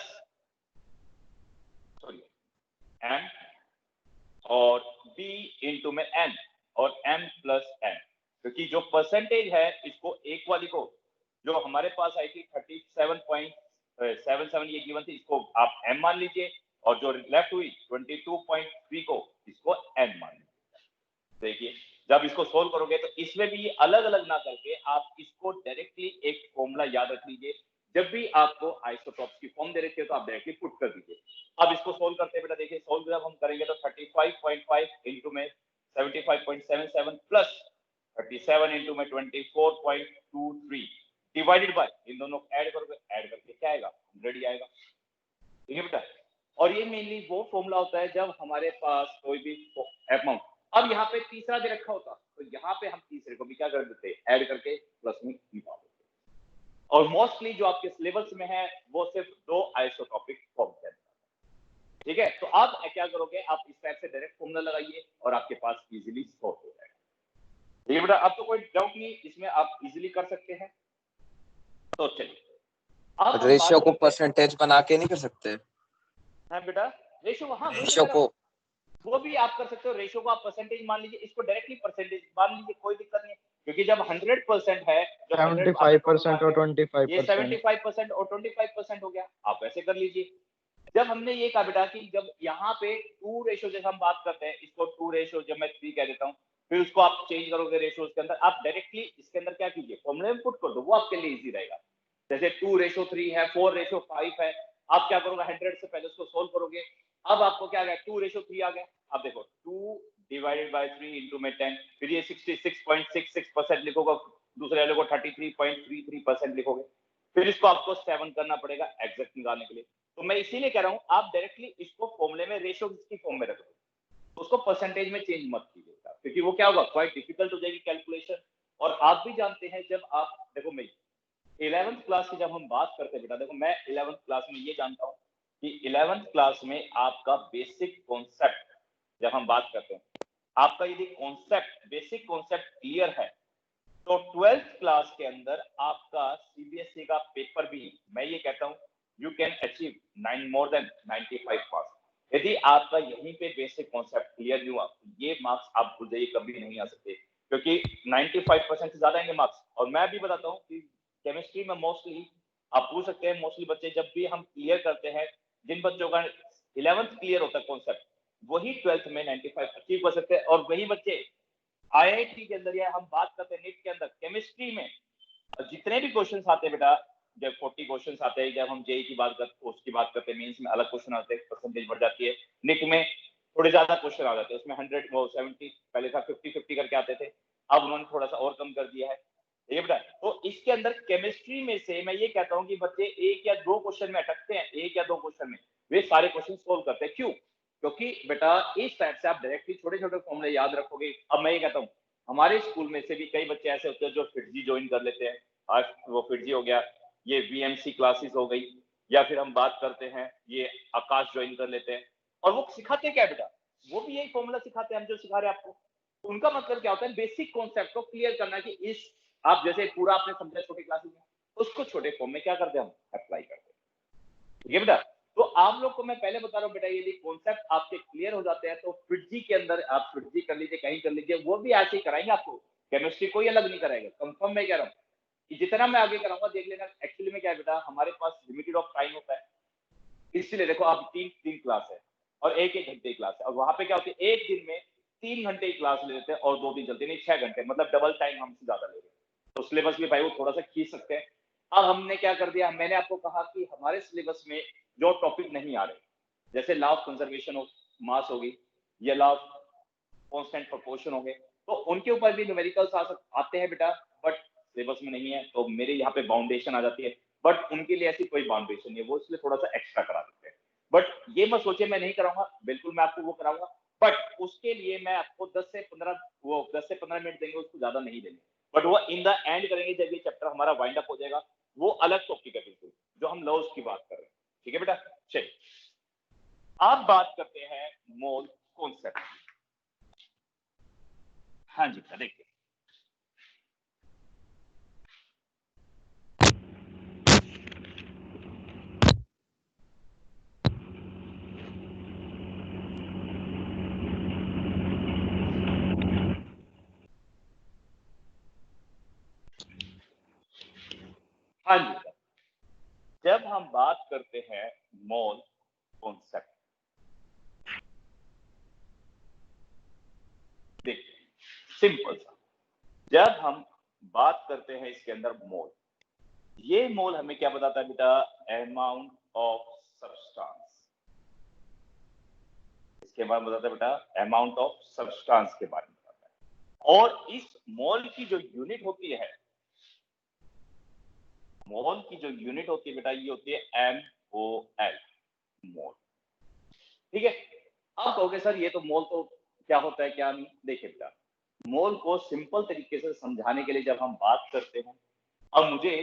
सॉरी एम और बी इंटू में एन और एम प्लस एन, क्योंकि जो परसेंटेज है इसको एक वाली को जो हमारे पास आई थी 37.77 ये गिवन थी, इसको आप एम मान लीजिए और जो लेफ्ट हुई 22.3 को इसको एन मान लीजिए। देखिए जब इसको सोल्व करोगे तो इसमें भी अलग अलग ना करके आप इसको डायरेक्टली एक फॉर्मूला याद रख लीजिए। जब भी आपको आइसोटॉप्स की फॉर्म दे रखी है तो आप डायरेक्टली पुट कर दीजिए। अब इसको सोल्व करते हैं बेटा, देखिए सोल्व जब हम करेंगे तो 35.5 इंटू में 75.77 प्लस 37 इंटू में 24.23 डिवाइडेड बाय इन दोनों ऐड करोगे, ऐड करके क्या आएगा 100 ही आएगा। ठीक है बेटा, और ये मेनली वो फॉर्मूला होता है जब हमारे पास कोई भी अमाउंट, अब यहाँ पे तीसरा दे रखा होता तो यहाँ पे हम तीसरे को भी क्या कर देते ऐड करके प्लस में निकाल देते। और मोस्टली जो आपके सिलेबस में है वो सिर्फ 2 आइसोटॉपिक फॉर्म है। ठीक है, तो आप क्या करोगे, आप इस टाइप से डायरेक्ट फॉर्मूला लगाइए और आपके पास इजीली सॉल्व हो जाएगा। ठीक है बेटा, अब तो कोई डाउट नहीं, इसमें आप इजीली कर सकते हैं। तो चलिए अब रेशियो को परसेंटेज बना के नहीं कर सकते? हाँ बेटा रेशियो, हाँ रेशियो को वो भी आप कर सकते हो। रेशियो को आप परसेंटेज मान लीजिए, इसको डायरेक्टली परसेंटेज मान लीजिए, कोई दिक्कत नहीं है, क्योंकि जब 100% है, जो 75% और 25%, ये 75% और 25% हो गया, आप वैसे कर लीजिए। जब हमने ये कहा बेटा कि जब यहाँ पे 2 रेशियो जैसे हम बात करते हैं, इसको 2 रेशियो जब मैं 3 कह देता हूँ, फिर उसको आप चेंज करोगे रेशियो के अंदर, आप डायरेक्टली इसके अंदर क्या कीजिए फॉर्मूले में पुट कर दो, वो आपके लिए इजी रहेगा। जैसे 2:3 है, 4:5 है, आप क्या करोगे 100 से पहले उसको सोल्व करोगे। अब आपको क्या आ गया 2:3 आ गया। अब देखो 2 डिवाइडेड बाय 3 इंटू में 10, फिर ये 66.66% लिखोगे, दूसरे वाले को 33.33% लिखोगे, फिर इसको आपको 7 करना पड़ेगा एग्जैक्ट निकालने के लिए। तो मैं इसीलिए कह रहा हूं आप डायरेक्टली इसको फॉर्मूले में रेशियो की फॉर्म में रख दो, उसको परसेंटेज में चेंज मत कीजिएगा, क्योंकि वो क्या होगा क्वाइट डिफिकल्ट हो जाएगी कैलकुलेशन। और आप भी जानते हैं जब आप देखो मैं 11th क्लास की जब हम बात करते हैं बेटा, देखो मैं 11th क्लास में ये जानता हूं कि 11th क्लास में आपका बेसिक कॉन्सेप्ट जब हम बात करते हैं, आपका यदि कॉन्सेप्ट बेसिक कॉन्सेप्ट क्लियर है तो 12th क्लास के अंदर आपका सीबीएसई का पेपर भी मैं ये कहता हूं you can achieve more than 95 पास। यदि आपका यहीं पे बेसिक कॉन्सेप्ट क्लियर नहीं हुआ, ये मार्क्स आप भूल जाइए, कभी नहीं आ सकते, क्योंकि 95% से ज्यादा आएंगे मार्क्स। और मैं भी बताता हूं कि केमिस्ट्री में मोस्टली आप पूछ सकते हैं, मोस्टली बच्चे जब भी हम क्लियर करते हैं, जिन बच्चों का 11th क्लियर होता है कॉन्सेप्ट, वही 12th में 95 अचीव कर सकते हैं। और वही बच्चे आईआईटी के अंदर या हम बात करते हैं नीट के अंदर केमिस्ट्री में जितने भी क्वेश्चंस आते हैं बेटा, जब 40 क्वेश्चंस आते हैं, जब हम जेई की बात करते हैं उसकी बात करते हैं, मेंस में अलग क्वेश्चन आते हैं, परसेंटेज बढ़ जाती है, नीट में थोड़े ज्यादा क्वेश्चन आ जाते हैं, उसमें 100 वो 70 पहले था 50-50 करके आते थे, अब उन्होंने थोड़ा सा और कम कर दिया है। ये बेटा तो इसके अंदर केमिस्ट्री में से मैं ये कहता हूं कि बच्चे 1 या 2 क्वेश्चन में अटकते हैं, 1 या 2 क्वेश्चन में वे सारे क्वेश्चन सोल्व करते हैं। क्यों? क्योंकि बेटा इस टाइप से आप डायरेक्टली छोटे छोटे फॉर्मूले याद रखोगे। अब मैं ये कहता हूँ हमारे स्कूल में से भी कई बच्चे ऐसे होते हैं जो फिटजी ज्वाइन कर लेते हैं, आज वो फिटजी हो गया, ये वीएमसी क्लासेस हो गई, या फिर हम बात करते हैं ये आकाश ज्वाइन कर लेते हैं, और वो सिखाते क्या बेटा, वो भी यही फॉर्मूला सिखाते हैं हम जो सिखा रहे हैं आपको। उनका मतलब क्या होता है, बेसिक कॉन्सेप्ट को क्लियर करना कि इस आप जैसे पूरा आपने समझा छोटी क्लासेस में, उसको छोटे फॉर्म में क्या करते हैं हम अप्लाई करते हैं। ठीक है बेटा, तो आप लोग को मैं पहले बता रहा हूँ बेटा, यदि कॉन्सेप्ट आपके क्लियर हो जाते हैं तो फिटजी के अंदर आप फिटजी कर लीजिए, कहीं कर लीजिए, वो भी ऐसे ही कराएंगे आपको, केमिस्ट्री कोई अलग नहीं कराएगा, कंफर्म मैं कह रहा हूँ। जितना मैं आगे कराऊंगा देख लेना। एक्चुअली में क्या है बेटा, हमारे पास लिमिटेड ऑफ टाइम होता है, इसलिए देखो आप तीन क्लास है और एक घंटे की क्लास है, और वहां पे क्या होती है, एक दिन में 3 घंटे की क्लास ले लेते हैं और 2 दिन चलते नहीं, 6 घंटे, मतलब डबल टाइम हमसे ज्यादा ले रहे हैं। तो सिलेबस भी भाई वो थोड़ा सा खींच सकते हैं। अब हमने क्या कर दिया, मैंने आपको कहा कि हमारे सिलेबस में जो टॉपिक नहीं आ रहे, जैसे law of conservation of mass होगी या लॉ ऑफ कांस्टेंट प्रोपोर्शन हो गए, तो उनके ऊपर भी न्यूमेरिकल्स आते हैं बेटा, बट सिलेबस में नहीं है, तो मेरे यहाँ पे बाउंडेशन आ जाती है। बट उनके लिए ऐसी कोई बाउंडेशन नहीं है, वो इसलिए थोड़ा सा एक्स्ट्रा करा देते हैं। बट ये मत सोचिए मैं नहीं कराऊंगा, बिल्कुल मैं आपको वो कराऊंगा, बट उसके लिए मैं आपको 10 से 15 मिनट देंगे, उसको ज्यादा नहीं देंगे, बट वो इन द एंड करेंगे जब ये चैप्टर हमारा वाइंड अप हो जाएगा। वो अलग टॉपिक है बिल्कुल, जो हम लॉज की बात कर रहे हैं। ठीक है बेटा, चलिए आप बात करते हैं मोल कॉन्सेप्ट। हाँ जी बेटा देखिए, हाँ जी बेटा, जब हम बात करते हैं मोल कॉन्सेप्ट, देखिए सिंपल सा, जब हम बात करते हैं इसके अंदर मोल, ये मोल हमें क्या बताता है बेटा, अमाउंट ऑफ सब्सटेंस। इसके बारे में बताता है बेटा, अमाउंट ऑफ सब्सटेंस के बारे में बताता है। और इस मोल की जो यूनिट होती है, मोल की जो यूनिट होती है बेटा, ये होती है MOL, मोल। ठीक है, आप कहोगे सर ये तो मोल तो क्या होता है क्या नहीं। देखिए बेटा, मोल को सिंपल तरीके से समझाने के लिए जब हम बात करते हैं, अब मुझे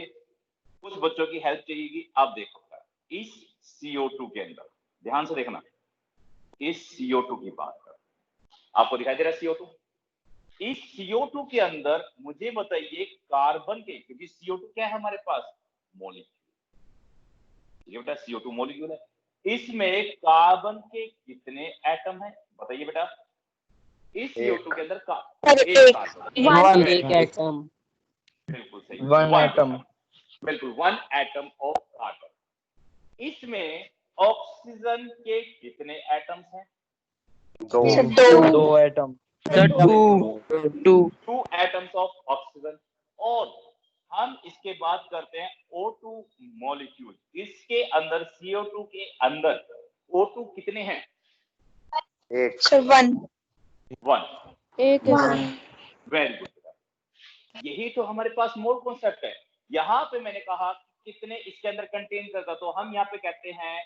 कुछ बच्चों की हेल्प चाहिएगी। आप देखो इस CO2 के अंदर, ध्यान से देखना, इस CO2 की बात कर, आपको दिखाई दे रहा है CO2, इस CO2 के अंदर मुझे बताइए कार्बन के, क्योंकि CO2 क्या है हमारे पास, मॉलिक्यूल। ये बेटा CO2 मॉलिक्यूल है, इसमें कार्बन के कितने एटम हैं बताइए बेटा, इस CO2 के अंदर एक कार्बन, एक एटम। बिल्कुल सही, 1 एटम। बिल्कुल 1 एटम ऑफ कार्बन। इसमें ऑक्सीजन के कितने एटम्स हैं, 2 atom. Two atoms of oxygen. और हम इसके बात करते हैं O2 मॉलिक्यूल, इसके अंदर CO2 के अंदर O2 कितने हैं, 1 एक है सर। Very good. यही तो हमारे पास मोल कॉन्सेप्ट है। यहाँ पे मैंने कहा कितने इसके अंदर कंटेन करता, तो हम यहाँ पे कहते हैं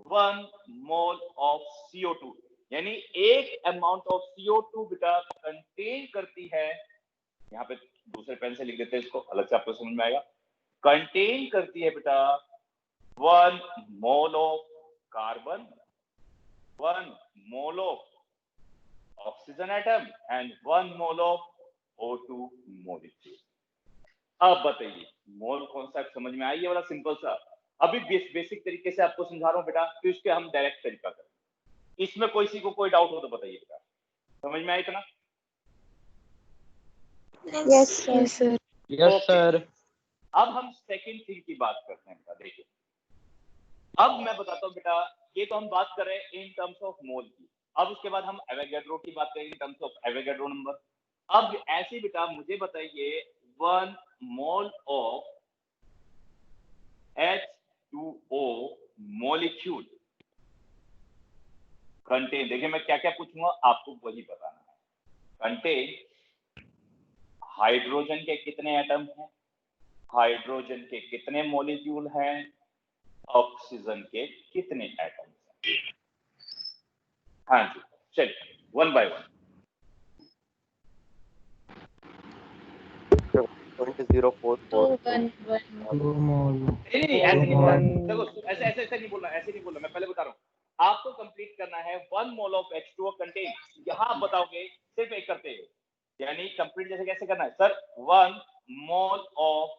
1 मोल ऑफ CO2, यानी एक अमाउंट ऑफ CO2 बेटा कंटेन करती है, यहाँ पे दूसरे पेन से लिख देते हैं इसको, अलग से आपको समझ में आएगा, कंटेन करती है बेटा 1 mole of carbon, 1 mole of oxygen atom and 1 mole of O2 molecule. अब बताइए मोल कॉन्सेप्ट समझ में आई, ये वाला सिंपल सा। अभी बेसिक तरीके से आपको समझा रहा हूं बेटा, तो इसके हम डायरेक्ट तरीका करें, इसमें किसी को कोई डाउट हो तो बताइए बेटा, समझ में आया इतना? Yes sir. Yes sir. अब हम सेकंड थिंग की बात करते हैं बेटा। देखिए अब मैं बताता हूँ बेटा, ये तो हम बात कर रहे हैं इन टर्म्स ऑफ मोल की, अब उसके बाद हम एवोगैड्रो की बात करेंगे इन टर्म्स ऑफ एवोगैड्रो नंबर। अब ऐसे बेटा मुझे बताइए 1 mole of H2O molecule contain, देखिए मैं क्या क्या पूछूंगा आपको वही बताना है। कंटेन हाइड्रोजन के कितने एटम हैं, हाइड्रोजन के कितने मॉलिक्यूल हैं, ऑक्सीजन के कितने एटम हैं। हाँ जी चलिए 1 by 1। नहीं ऐसे नहीं बोलना, देखो ऐसे नहीं बोलना, ऐसे नहीं बोलना, मैं पहले बता रहा हूँ आपको कंप्लीट करना है 1 मोल ऑफ H2O कंटेन, यहाँ आप बताओगे सिर्फ एक करते हैं, यानी कंप्लीट जैसे कैसे करना है सर, 1 मोल ऑफ,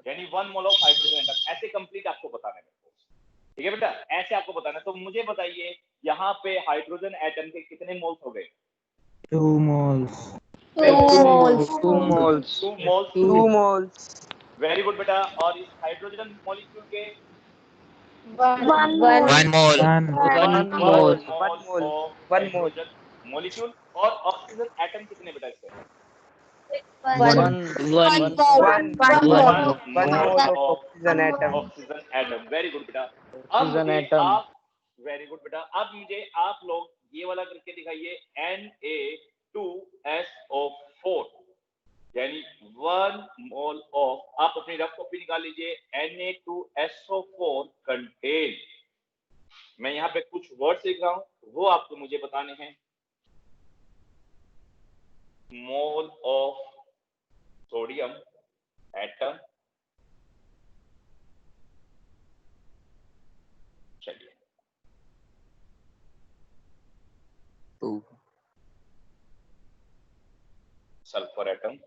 यानी 1 मोल ऑफ हाइड्रोजन एटम, ऐसे कंप्लीट आपको बताना है। ठीक है बेटा, ऐसे आपको बताना। तो मुझे बताइए यहाँ पे हाइड्रोजन एटम के कितने मोल्स हो गए? 2 moles. 2 moles. 2 moles. 2 moles. 2 moles. Very good बेटा। और इस हाइड्रोजन मॉलिक्यूल के 1 1 mole. 1 mole. 1 mole. 1 mole mole. Of 1 mole. Hydrogen molecule. और ऑक्सीजन एटम कितने बेटा इसके? 1 1 1 1 mole. 1 mole of oxygen atom. Oxygen atom. Very good बेटा। अब oxygen मुझे atom. आप, वेरी गुड बेटा, अब मुझे आप लोग ये वाला करके दिखाइए, Na2SO4, यानी 1 मोल ऑफ, आप अपनी रफ कॉपी निकाल लीजिए, Na2SO4 कंटेन, मैं यहाँ पे कुछ वर्ड्स लिख रहा हूं, वो आपको मुझे बताने हैं। मोल ऑफ सोडियम एटम, चलिए, 2 सल्फर एटम,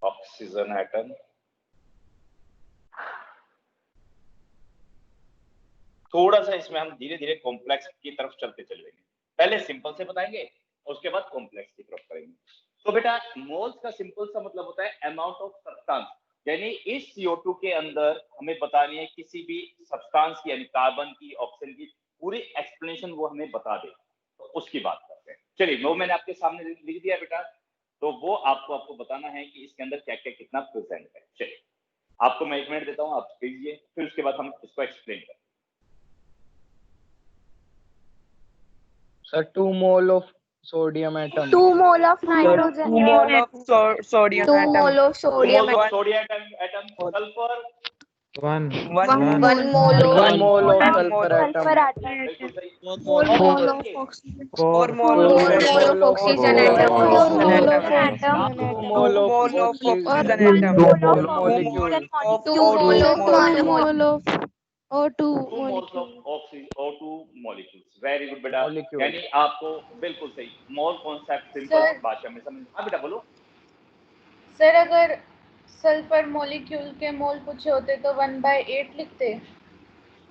ऑक्सीजन एटम, थोड़ा सा इसमें हम धीरे धीरे कॉम्प्लेक्स की तरफ चलते चले जाएंगे। पहले सिंपल से बताएंगे, उसके बाद कॉम्प्लेक्स की तरफ करेंगे। तो बेटा मोल्स का सिंपल सा मतलब होता है अमाउंट ऑफ सब्सटेंस, यानी इस CO2 के अंदर हमें बतानी है किसी भी सब्सटेंस की, यानी कार्बन की, ऑक्सीजन की पूरी एक्सप्लेनेशन वो हमें बता दे, तो उसकी बात करते हैं। चलिए, वो मैंने आपके सामने लिख दिया बेटा, तो वो आपको बताना है कि इसके अंदर क्या क्या कितना प्रेजेंट है। चलिए, आपको मैं 1 मिनट देता हूं, आप कीजिए, फिर उसके बाद हम इसको एक्सप्लेन करें। Sir, 2 mole of sodium atom. 2 mole of nitrogen. 2 mole of sodium 2 atom. mole of sodium mole of atom. Sodium atom, sulphur 1 1 1 mole of 1 mole of 1 sulfur mole atom. sulfur atom. बिल्कुल सही। 4 और mole of देखिए, oxygen. 4 4 mole 4 of mole of oxygen atom. 4 4 mole mole of of atom. 2 2 mole of mole of oxygen oxygen One atom. mole of 2 molecule. mole of 2 mole of molecule. molecule. O2 2 moles of O2 molecules. Very good बेटा, Molecule. यानी आपको बिल्कुल सही mole concept simple sir, भाषा में समझ। हाँ बेटा बोलो। सर अगर सल्फर मॉलिक्यूल के मोल पूछे होते तो 1/8 लिखते।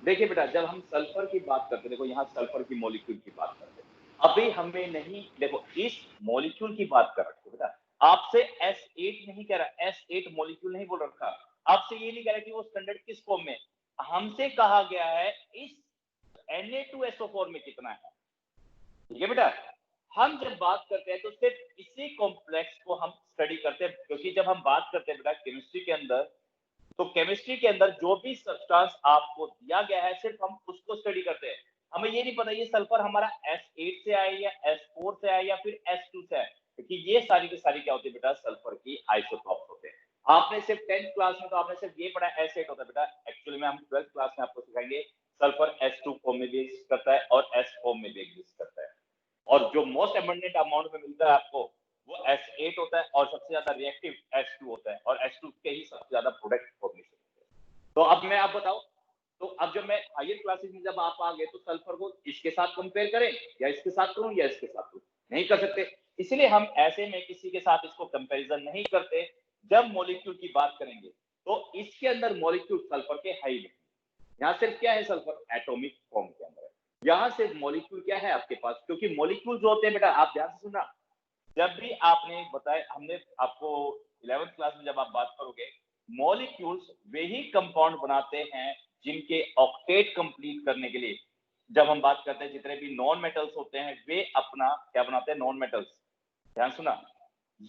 देखिए बेटा, जब हम सल्फर की बात करते, देखो यहाँ सल्फर की मॉलिक्यूल की बात करते, अभी हमें नहीं, देखो इस मॉलिक्यूल की बात कर रहे हो बेटा, आपसे S8 नहीं कह रहा, S8 मॉलिक्यूल नहीं बोल रखा, आपसे ये नहीं कह रहा कि वो स्टैंडर्ड किस फॉर्म में, हमसे कहा गया है इस Na2SO4 में कितना है। ठीक है बेटा, हम जब बात करते हैं तो सिर्फ इसी कॉम्प्लेक्स को हम स्टडी करते हैं, क्योंकि जब हम बात करते हैं बेटा केमिस्ट्री के अंदर, तो केमिस्ट्री के अंदर जो भी सब्सटेंस आपको दिया गया है सिर्फ हम उसको स्टडी करते हैं। हमें ये नहीं पता ये सल्फर हमारा S8 से आया या S4 से आया या फिर S2 से आया, क्योंकि ये सारी की सारी क्या होती है बेटा, सल्फर की आइसोटॉप्स होते हैं। आपने सिर्फ 10th क्लास में तो आपने सिर्फ ये पढ़ा S8 होता है बेटा, एक्चुअली में हम 12th क्लास में आपको सिखाएंगे सल्फर S2 फॉर्म में भी एग्जिस्ट करता है और S फॉर्म में भी एग्जिस्ट करता है, और जो मोस्ट एबंडेंट अमाउंट में मिलता है आपको वो S8 होता है, और सबसे ज्यादा रिएक्टिव S2 होता है, और S2 के ही सबसे ज्यादा प्रोडक्ट फॉर्मेशन होते हैं। तो अब मैं आप बताओ, तो अब जब मैं हायर क्लासेस में जब आप आ गए तो सल्फर को इसके साथ कंपेयर करें या इसके साथ करूं या इसके साथ करूं, नहीं कर सकते, इसलिए हम ऐसे में किसी के साथ इसको कंपैरिजन नहीं करते। जब मॉलिक्यूल की बात करेंगे तो इसके अंदर मॉलिक्यूल सल्फर के हाई में, यहाँ सिर्फ क्या है, सल्फर एटॉमिक फॉर्म के अंदर है, यहाँ से मॉलिक्यूल क्या है आपके पास, क्योंकि मॉलिक्यूल जो होते हैं बेटा, आप ध्यान से सुनना, जब भी आपने बताया, हमने आपको 11th क्लास में जब आप बात करोगे, मॉलिक्यूल्स वे ही कंपाउंड बनाते हैं जिनके ऑक्टेट कंप्लीट करने के लिए, जब हम बात करते हैं जितने भी नॉन मेटल्स होते हैं वे अपना क्या बनाते हैं, नॉन मेटल्स। ध्यान सुना,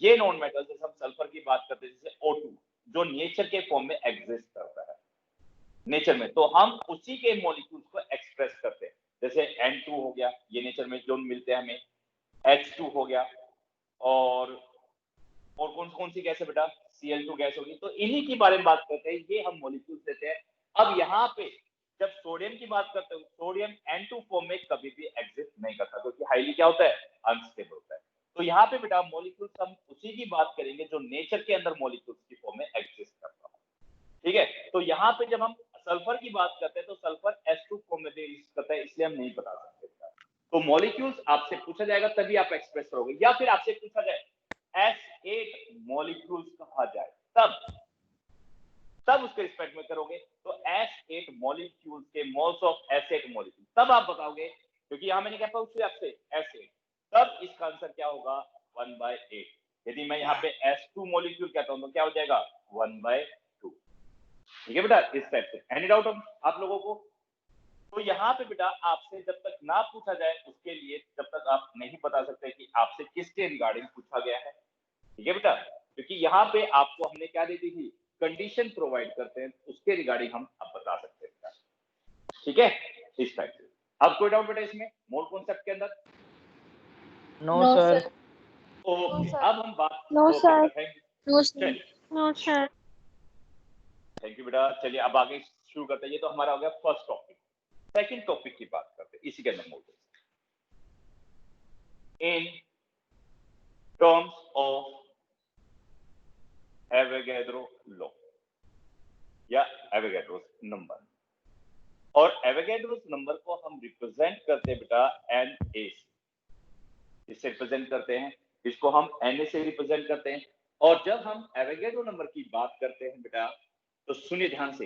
ये नॉन मेटल्स, जैसे हम सल्फर की बात करते हैं जैसे O2 जो नेचर के फॉर्म में एग्जिस्ट करता है नेचर में, तो हम उसी के मॉलिक्यूल्स को एक्सप्रेस करते हैं, जैसे N2 हो गया, ये नेचर में जो मिलते हैं हमें, H2 हो गया, और कौन कौन सी गैस है बेटा, Cl2 गैस होगी, तो इन्हीं की बारे में बात करते हैं, ये हम मॉलिक्यूल्स लेते हैं। अब यहाँ पे जब सोडियम की बात करते हैं, सोडियम N2 फॉर्म में कभी भी एग्जिस्ट नहीं करता, क्योंकि हाईली क्या होता है, अनस्टेबल होता है। तो यहाँ पे बेटा मॉलिक्यूल्स हम उसी की बात करेंगे जो नेचर के अंदर मॉलिक्यूल्स की फॉर्म में एग्जिस्ट करता है। ठीक है, तो यहाँ पे जब हम सल्फर की बात करते हैं तो सल्फर S2 फॉर्म में एग्जिस्ट करता है, इसलिए हम नहीं बता सकते। तो मॉलिक्यूल्स आपसे पूछा जाएगा तभी आप एक्सप्रेस करोगे, या फिर आपसे पूछा जाए S8 मॉलिक्यूल्स कहा जाए तब उसके रिस्पेक्ट में करोगे तो S8 मॉलिक्यूल्स के मोल्स ऑफ S8 मॉलिक्यूल, तब आप बताओगे, क्योंकि यहां मैंने क्या पूछा आपसे S8, तब इसका आंसर क्या होगा 1/8। यदि मैं यहाँ पे S2 मॉलिक्यूल कहता हूं तो क्या हो जाएगा 1/2। ठीक है बेटा, इस टाइप से। एनी डाउट आप लोगों को? तो यहाँ पे बेटा आपसे जब तक ना पूछा जाए उसके लिए, जब तक आप नहीं बता सकते कि आपसे किसके रिगार्डिंग पूछा गया है। ठीक है बेटा, क्योंकि यहाँ पे आपको हमने क्या दे दी थी, कंडीशन प्रोवाइड करते हैं, उसके रिगार्डिंग हम अब बता सकते हैं बेटा। ठीक है, इस टाइप से। अब कोई डाउट बेटा इसमें मोल कॉन्सेप्ट के अंदर? No sir. ओके, अब हम बात No, ओके sir. बेटा, thank you. No sir. Thank you बेटा। चलिए अब आगे शुरू करते हैं। ये तो हमारा हो गया फर्स्ट टॉपिक। सेकंड टॉपिक की बात करते हैं, इसी के अंदर mole in terms of Avogadro law या एवोगैड्रोस नंबर। और एवोगैड्रोस नंबर को हम रिप्रेजेंट करते हैं बेटा Na से। इससे रिप्रेजेंट करते हैं, इसको हम Na से रिप्रेजेंट करते हैं। और जब हम एवोगैड्रो नंबर की बात करते हैं बेटा, तो सुनिए ध्यान से,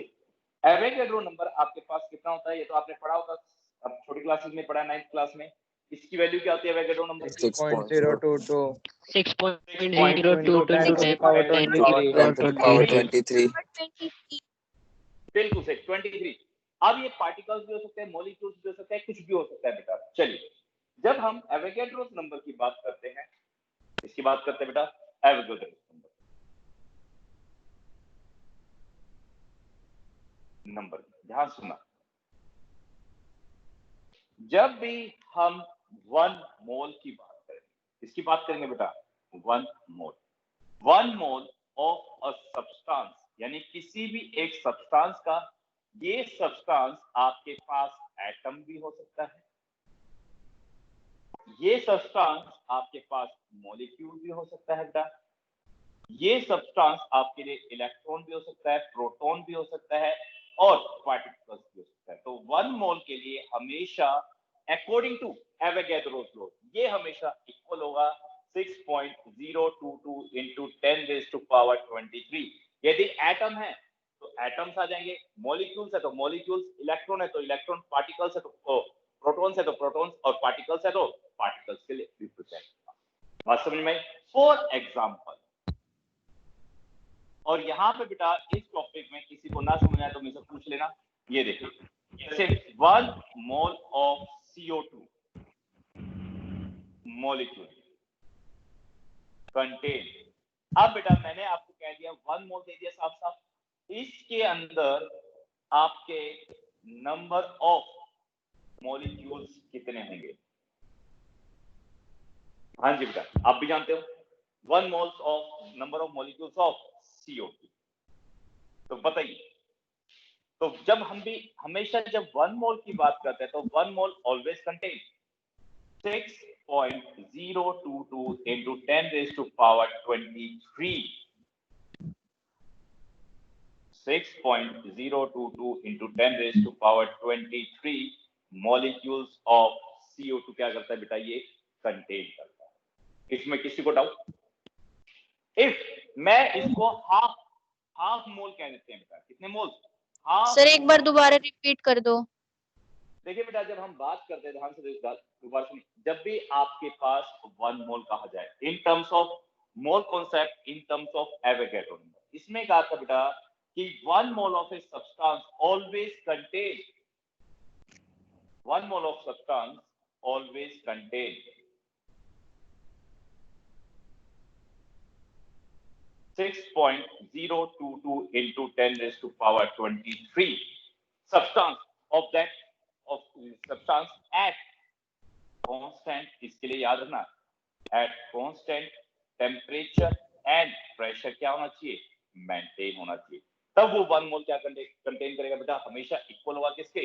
एवोगैड्रो नंबर आपके पास कितना होता है, ये तो आपने पढ़ा होगा, अब छोटी क्लासेस में पढ़ा, 9th क्लास में। इसकी वैल्यू क्या होती है एवोगैड्रो नंबर की? 6.022 6.022 बिल्कुल सही, 23। अब ये पार्टिकल्स भी हो सकते हैं, मॉलिक्यूल्स भी हो सकते हैं, कुछ भी हो सकता है बेटा। चलिए, जब हम एवोगैड्रो नंबर की बात करते हैं, इसकी बात करते हैं बेटा एवोगैड्रो नंबर। ध्यान सुनना, जब भी हम 1 मोल की बात करें, इसकी बात करेंगे बेटा 1 मोल, 1 मोल ऑफ अ सब्सटेंस, यानी किसी भी एक सब्सटेंस का, ये सब्सटेंस आपके पास एटम भी हो सकता है, ये सब्सटेंस आपके पास मॉलिक्यूल भी हो सकता है बेटा, ये सब्सटेंस आपके लिए इलेक्ट्रॉन भी हो सकता है, प्रोटॉन भी हो सकता है और पार्टिकल्स भी हो सकता है। तो 1 मोल के लिए हमेशा अकॉर्डिंग टू एवोगैड्रोस लॉ ये हमेशा इक्वल होगा 6.022 into 10⁻23। यदि एटम है तो एटम्स आ जाएंगे, मॉलिक्यूल्स है तो मॉलिक्यूल्स, इलेक्ट्रॉन है तो इलेक्ट्रॉन, पार्टिकल्स है तो प्रोटॉन्स है तो प्रोटॉन्स, और पार्टिकल्स है तो पार्टिकल्स के लिए रिप्रेजेंट। बात समझ में? फॉर एग्जांपल, और यहाँ पे बेटा इस टॉपिक में किसी को ना समझ आए तो मुझसे पूछ लेना। ये देखिए, जैसे 1 mole of CO2 molecule contain, अब बेटा मैंने आपको कह दिया 1 मोल दे दिया साफ साफ, इसके अंदर आपके नंबर ऑफ मॉलिक्यूल्स कितने होंगे? हाँ जी बेटा, आप भी जानते हो 1 moles of number of molecules of CO2, तो बताइए। तो जब हम भी हमेशा जब 1 मोल की बात करते हैं तो 1 mole always contain 6.022 into 10⁻23 6.022 into 10⁻23 molecules of CO2 क्या करता है बेटा? ये कंटेन करता है। इसमें किसी को डाउट? इफ मैं इसको हाफ मोल कह देते हैं बेटा, कितने मोल? हाफ। सर एक बार दोबारा रिपीट कर दो। देखिए बेटा, जब हम बात करते हैं, ध्यान से इस बात दोबारा सुनिए, जब भी आपके पास 1 मोल कहा जाए इन terms of mole concept, in terms of Avogadro number, इसमें कहा था बेटा कि 1 mole of a substance always contain 1 mole of substance always contain 6.022 into 10⁻23 substance of that of substance at constant, इसके लिए याद रखना at constant temperature and pressure क्या होना चाहिए? मेंटेन होना चाहिए। तब वो 1 मोल क्या कंटेन करेगा बेटा? हमेशा इक्वल होगा किसके?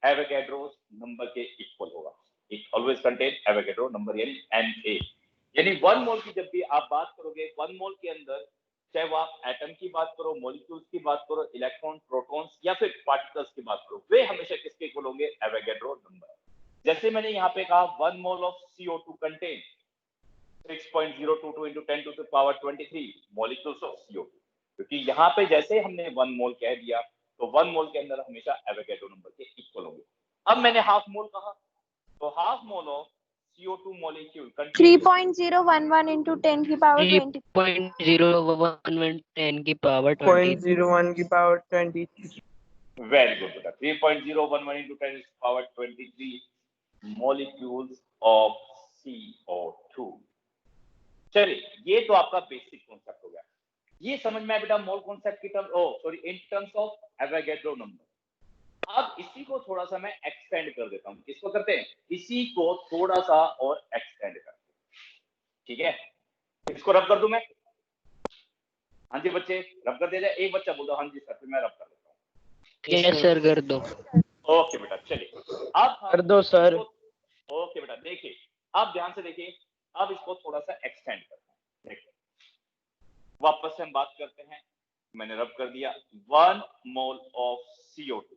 एवोगैड्रोस नंबर के इक्वल होगा। It always contain Avogadro number यानी Na। यानी 1 मोल की जब भी आप बात करोगे, 1 मोल के अंदर चाहे वो आप एटम की बात करो, मॉलिक्यूल्स की बात करो, इलेक्ट्रॉन, प्रोटॉन्स या फिर पार्टिकल्स की बात करो, वे हमेशा किसके इक्वल होंगे? Avogadro number. जैसे मैंने यहाँ पे कहा 1 mole of CO2 contain 6.022 into 10⁻23 molecules of CO2। क्योंकि यहाँ पे जैसे हमने 1 मोल कह दिया तो 1 मोल के अंदर हमेशा एवोगैड्रो नंबर के इक्वल होंगे। अब मैंने हाफ मोल कहा तो half mole of CO2 molecule 3.011 into 10 की पावर 20 0.011 10 की पावर 20 0.01 की पावर 20। वेरी गुड बेटा 3.011 into 10 की पावर 23 molecules of CO2। चलिए ये तो आपका बेसिक कॉन्सेप्ट हो गया। ये समझ में आया बेटा मोल कॉन्सेप्ट की term in terms of Avogadro number. अब इसी को थोड़ा सा मैं एक्सटेंड कर देता हूं। किसको करते हैं? इसी को थोड़ा सा और एक्सटेंड करते हैं। ठीक है, इसको रब कर दूं मैं? हाँ जी बच्चे रब कर दिया जाए। एक बच्चा बोल दो हाँ जी सर, फिर मैं रब कर देता हूँ। यस सर कर दो। ओके बेटा चलिए अब कर दो सर। ओके बेटा देखिए अब ध्यान से देखिए, अब इसको थोड़ा सा एक्सटेंड करते हैं। देखिए वापस से हम बात करते हैं। मैंने रब कर दिया 1 मोल ऑफ CO2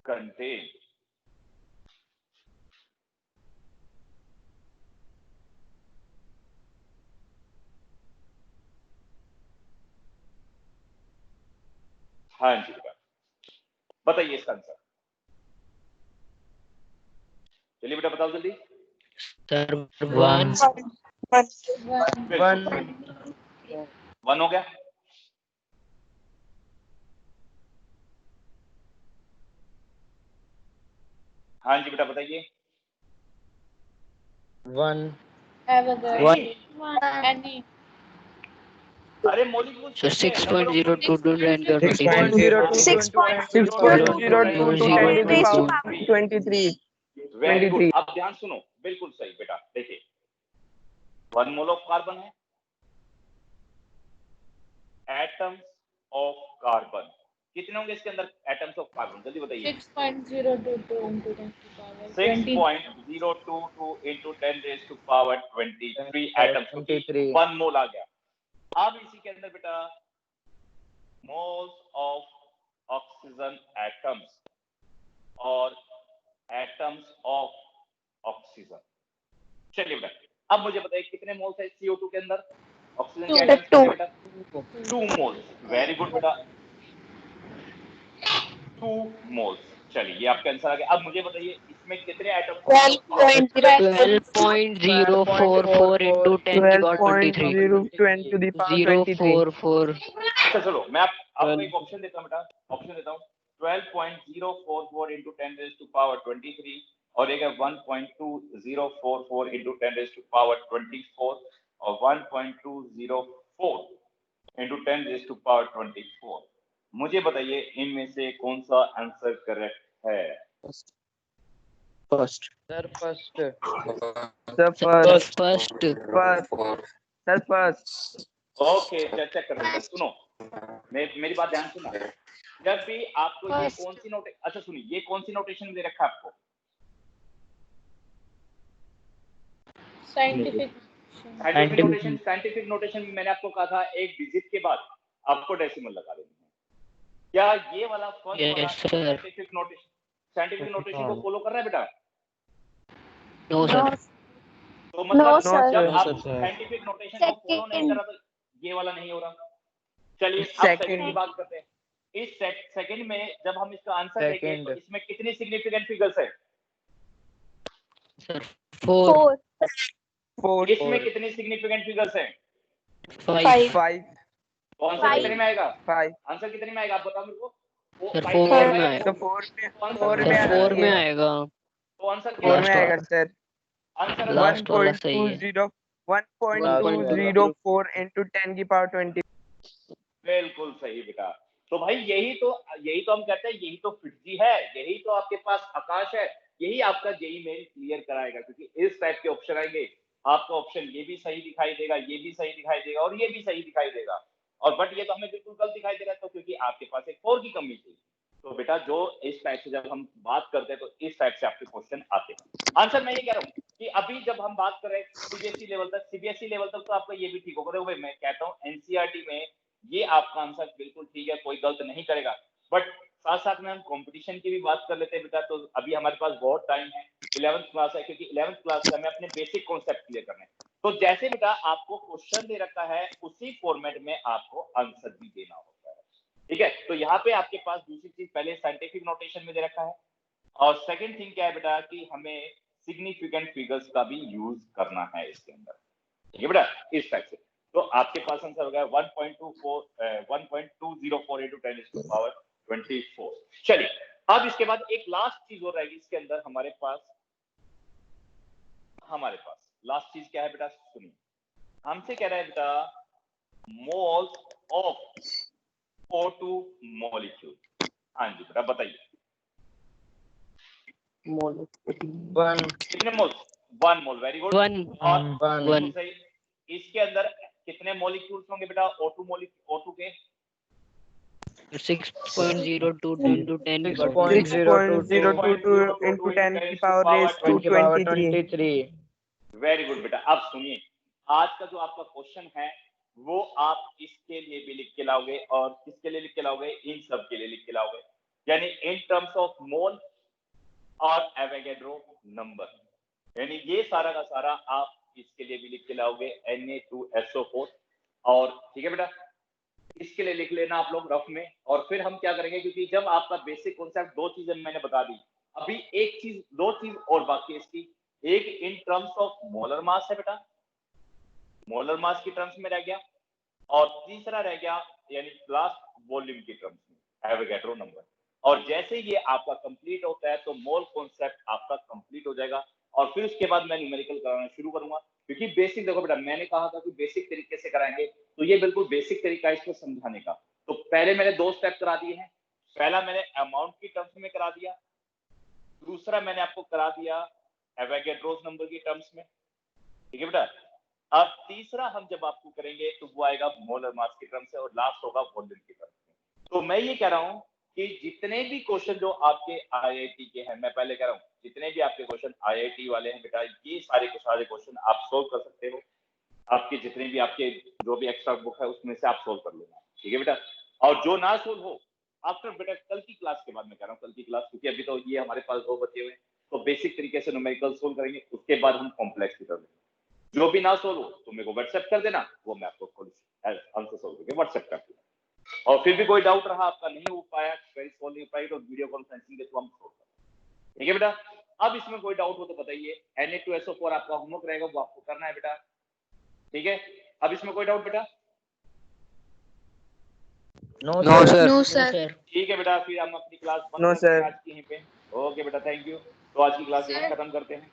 कंटेन हाँ जी बेटा बताइए इसका आंसर। चलिए बेटा बताओ जल्दी। सर 1 1 हो गया। हाँ जी बेटा बताइए। 1 एनी अरे मॉलिक्यूल सर 6.022 10 की पावर 23। Very good. अब ध्यान सुनो बिल्कुल सही बेटा। देखिए 1 मोल ऑफ कार्बन है, एटम्स ऑफ कार्बन कितने होंगे इसके अंदर? एटम्स ऑफ कार्बन जल्दी बताइए। 6.022 into 10 की power 6.022 into 10 raised to power 23 atoms 23। 1 मोल आ गया। अब इसी के अंदर बेटा मोल्स ऑफ ऑक्सीजन एटम्स और एटम्स ऑफ ऑक्सीजन। चलिए बेटा अब मुझे बताइए कितने मोल्स है CO2 के अंदर? ऑक्सीजन के एटम्स कितने बेटा? 2 मोल्स। वेरी गुड बेटा 2 मोल्स। चलिए ये आपका आंसर आ गया। अब मुझे बताइए इसमें कितने एटम 12.044 into 10 की पावर 23 044। अच्छा चलो मैं आपको एक ऑप्शन देता हूँ बेटा, ऑप्शन देता हूँ 12.044 into 10 raised to power 23 और एक है 1.2044 into 10 raised to power 24 और 1.204 into 10 raised to power 24। मुझे बताइए इनमें से कौन सा आंसर करेक्ट है? First sir first. Okay check कर लेते हैं। सुनो मेरी बात ध्यान सुना। जब भी आपको ये कौन सी नोट अच्छा सुनिए ये कौन सी नोटेशन दे रखा है आपको? साइंटिफिक नोटेशन मैंने आपको कहा था एक डिजिट के बाद आपको डेसिमल लगा देनी है। क्या ये वाला फर्स्ट वाला साइंटिफिक नोटेशन को फॉलो कर रहा है बेटा? No sir. तो मतलब जब आप sir. साइंटिफिक नोटेशन को फॉलो नहीं कर रहा तो ये वाला नहीं हो रहा। चलिए अब सेकंड की बात करते हैं। इस सेकंड में जब हम इसका आंसर देखें तो इसमें कितनी सिग्निफिकेंट फिगर्स है? सर 4। इसमें कितनी सिग्निफिकेंट फिगर्स हैं? 5। तो आंसर कितने में आएगा? 5। आंसर कितने में आएगा आप बताओ मेरे को। सर 4 में आएगा। तो 4 में आएगा। तो आंसर 4 में आएगा सर। आंसर लास्ट वाला सही है। 1.204 into 10 की पावर 20। बिल्कुल सही बेटा। तो भाई यही तो हम कहते हैं यही तो फिटजी है, यही तो आपके पास आकाश है, यही आपका जेईई मेन क्लियर कराएगा। क्योंकि इस टाइप के ऑप्शन आएंगे आपका ऑप्शन ये भी सही दिखाई देगा, ये भी सही दिखाई देगा और ये भी सही दिखाई देगा और बट ये तो हमें बिल्कुल गलत दिखाई दे रहा है। तो क्योंकि आपके पास एक 4 की कमी थी। तो बेटा जो इस टाइप से जब हम बात करते हैं तो इस टाइप से आपके क्वेश्चन आते हैं। आंसर मैं ये कह रहा हूँ कि अभी जब हम बात कर रहे हैं सीबीएसई लेवल तक तो आपका ये भी ठीक होगा। देखो मैं कहता हूँ एनसीईआरटी में ये आपका आंसर बिल्कुल ठीक है, कोई गलत नहीं करेगा। बट साथ साथ में हम कंपटीशन की भी बात कर लेते हैं बेटा। तो अभी हमारे पास बहुत टाइम है, 11th क्लास है, क्योंकि 11th क्लास से हमें अपने बेसिक कॉन्सेप्ट क्लियर करने हैं। तो जैसे बेटा आपको क्वेश्चन दे रखा है उसी फॉर्मेट में आपको आंसर भी देना होता है, ठीक है। तो यहाँ पे आपके पास दूसरी चीज, पहले साइंटिफिक नोटेशन में दे रखा है, और सेकंड थिंग क्या है बेटा कि हमें सिग्निफिकेंट फिगर्स का भी यूज करना है इसके अंदर, ठीक है बेटा, इस टाइप से। तो आपके पास आंसर हो गया 1.2048 into 10 to the power 24। चलिए अब इसके बाद एक लास्ट चीज और रहेगी इसके अंदर हमारे पास लास्ट चीज क्या है बेटा, सुनिए। हमसे कह रहा है बेटा मोल्स ऑफ O2 मॉलिक्यूल। हाँ जी बेटा बताइए मोल कितने मोल्स? 1 मोल, वेरी गुड। वन और वन सही, इसके अंदर कितने मॉलिक्यूल्स होंगे बेटा O2 के? 6.02 into 10 की power 6.022 into 10 की power raised to 23। Very good बेटा। अब सुनिए, आज का जो आपका क्वेश्चन है वो आप इसके लिए भी लिख के लाओगे, और किसके लिए लिख के लाओगे? इन सब के लिए लिख के लाओगे, यानी इन टर्म्स ऑफ मोल और एवोगैड्रो नंबर, यानी ये सारा का सारा आप इसके लिए भी लिख के लाओगे Na2SO4। और ठीक है बेटा, इसके लिए लिख लेना आप लोग रफ में। और फिर हम क्या करेंगे, क्योंकि जब आपका बेसिक कॉन्सेप्ट दो चीजें मैंने बता दी, अभी एक चीज, दो चीज और बाकी है इसकी। एक इन टर्म्स ऑफ मोलर मास है बेटा, मोलर मास की टर्म्स में रह गया, और तीसरा रह गया यानी लास्ट वॉल्यूम की टर्म्स में एवोगैड्रो नंबर। और जैसे ये आपका कंप्लीट होता है तो मोल कॉन्सेप्ट आपका कंप्लीट हो जाएगा, और फिर उसके बाद मैं न्यूमेरिकल कराना शुरू करूंगा। क्योंकि बेसिक देखो बेटा, मैंने कहा था कि बेसिक तरीके से कराएंगे, तो ये बिल्कुल बेसिक तरीका है इसको समझाने का। तो पहले मैंने दो स्टेप करा दिए हैं। पहला मैंने अमाउंट की टर्म्स में करा दिया, दूसरा मैंने आपको करा दिया एवोगैड्रो नंबर की टर्म्स में, ठीक है बेटा। अब तीसरा हम जब आपको करेंगे तो वो आएगा मोलर मास की टर्म्स से, और लास्ट होगा वॉल्यूम की टर्म्स में। तो मैं ये कह रहा हूं कि जितने भी क्वेश्चन जो आपके आईआईटी के हैं, मैं पहले कह रहा हूं जितने भी आपके क्वेश्चन आईआईटी वाले हैं बेटा, ये सारे क्वेश्चन आप सोल्व कर सकते हो। आपके जितने भी आपके जो भी एक्स्ट्रा बुक है उसमें से आप सोल्व कर लेना, ठीक है बेटा। और जो ना सोल्व हो आफ्टर बेटा कल की क्लास के बाद, मैं कह रहा हूँ कल की क्लास, क्योंकि अभी तो ये हमारे पास 2 बचे हुए, तो बेसिक तरीके से न्यूमेरिकल सोल्व करेंगे, उसके बाद हम कॉम्प्लेक्स की तरफ। जो भी ना सोल्व हो तो मेरे को व्हाट्सएप कर देना, वो मैं आपको आंसर सोल्व करके व्हाट्सएप कर दूंगा। और फिर भी कोई डाउट रहा आपका, नहीं हो पाया, क्वेरी सोल्व नहीं हो पाई, तो वीडियो कॉन्फ्रेंसिंग के थ्रू हम सोल्व करेंगे, ठीक है बेटा। अब इसमें कोई डाउट हो तो बताइए। Na2SO4 आपका होमवर्क रहेगा, वो आपको करना है बेटा, ठीक है। अब इसमें कोई डाउट बेटा? No sir. ठीक है बेटा, फिर हम अपनी क्लास बंद नो करते हैं सर। आज की यहीं पे। ओके बेटा, थैंक यू। तो आज की क्लास यहीं खत्म करते हैं।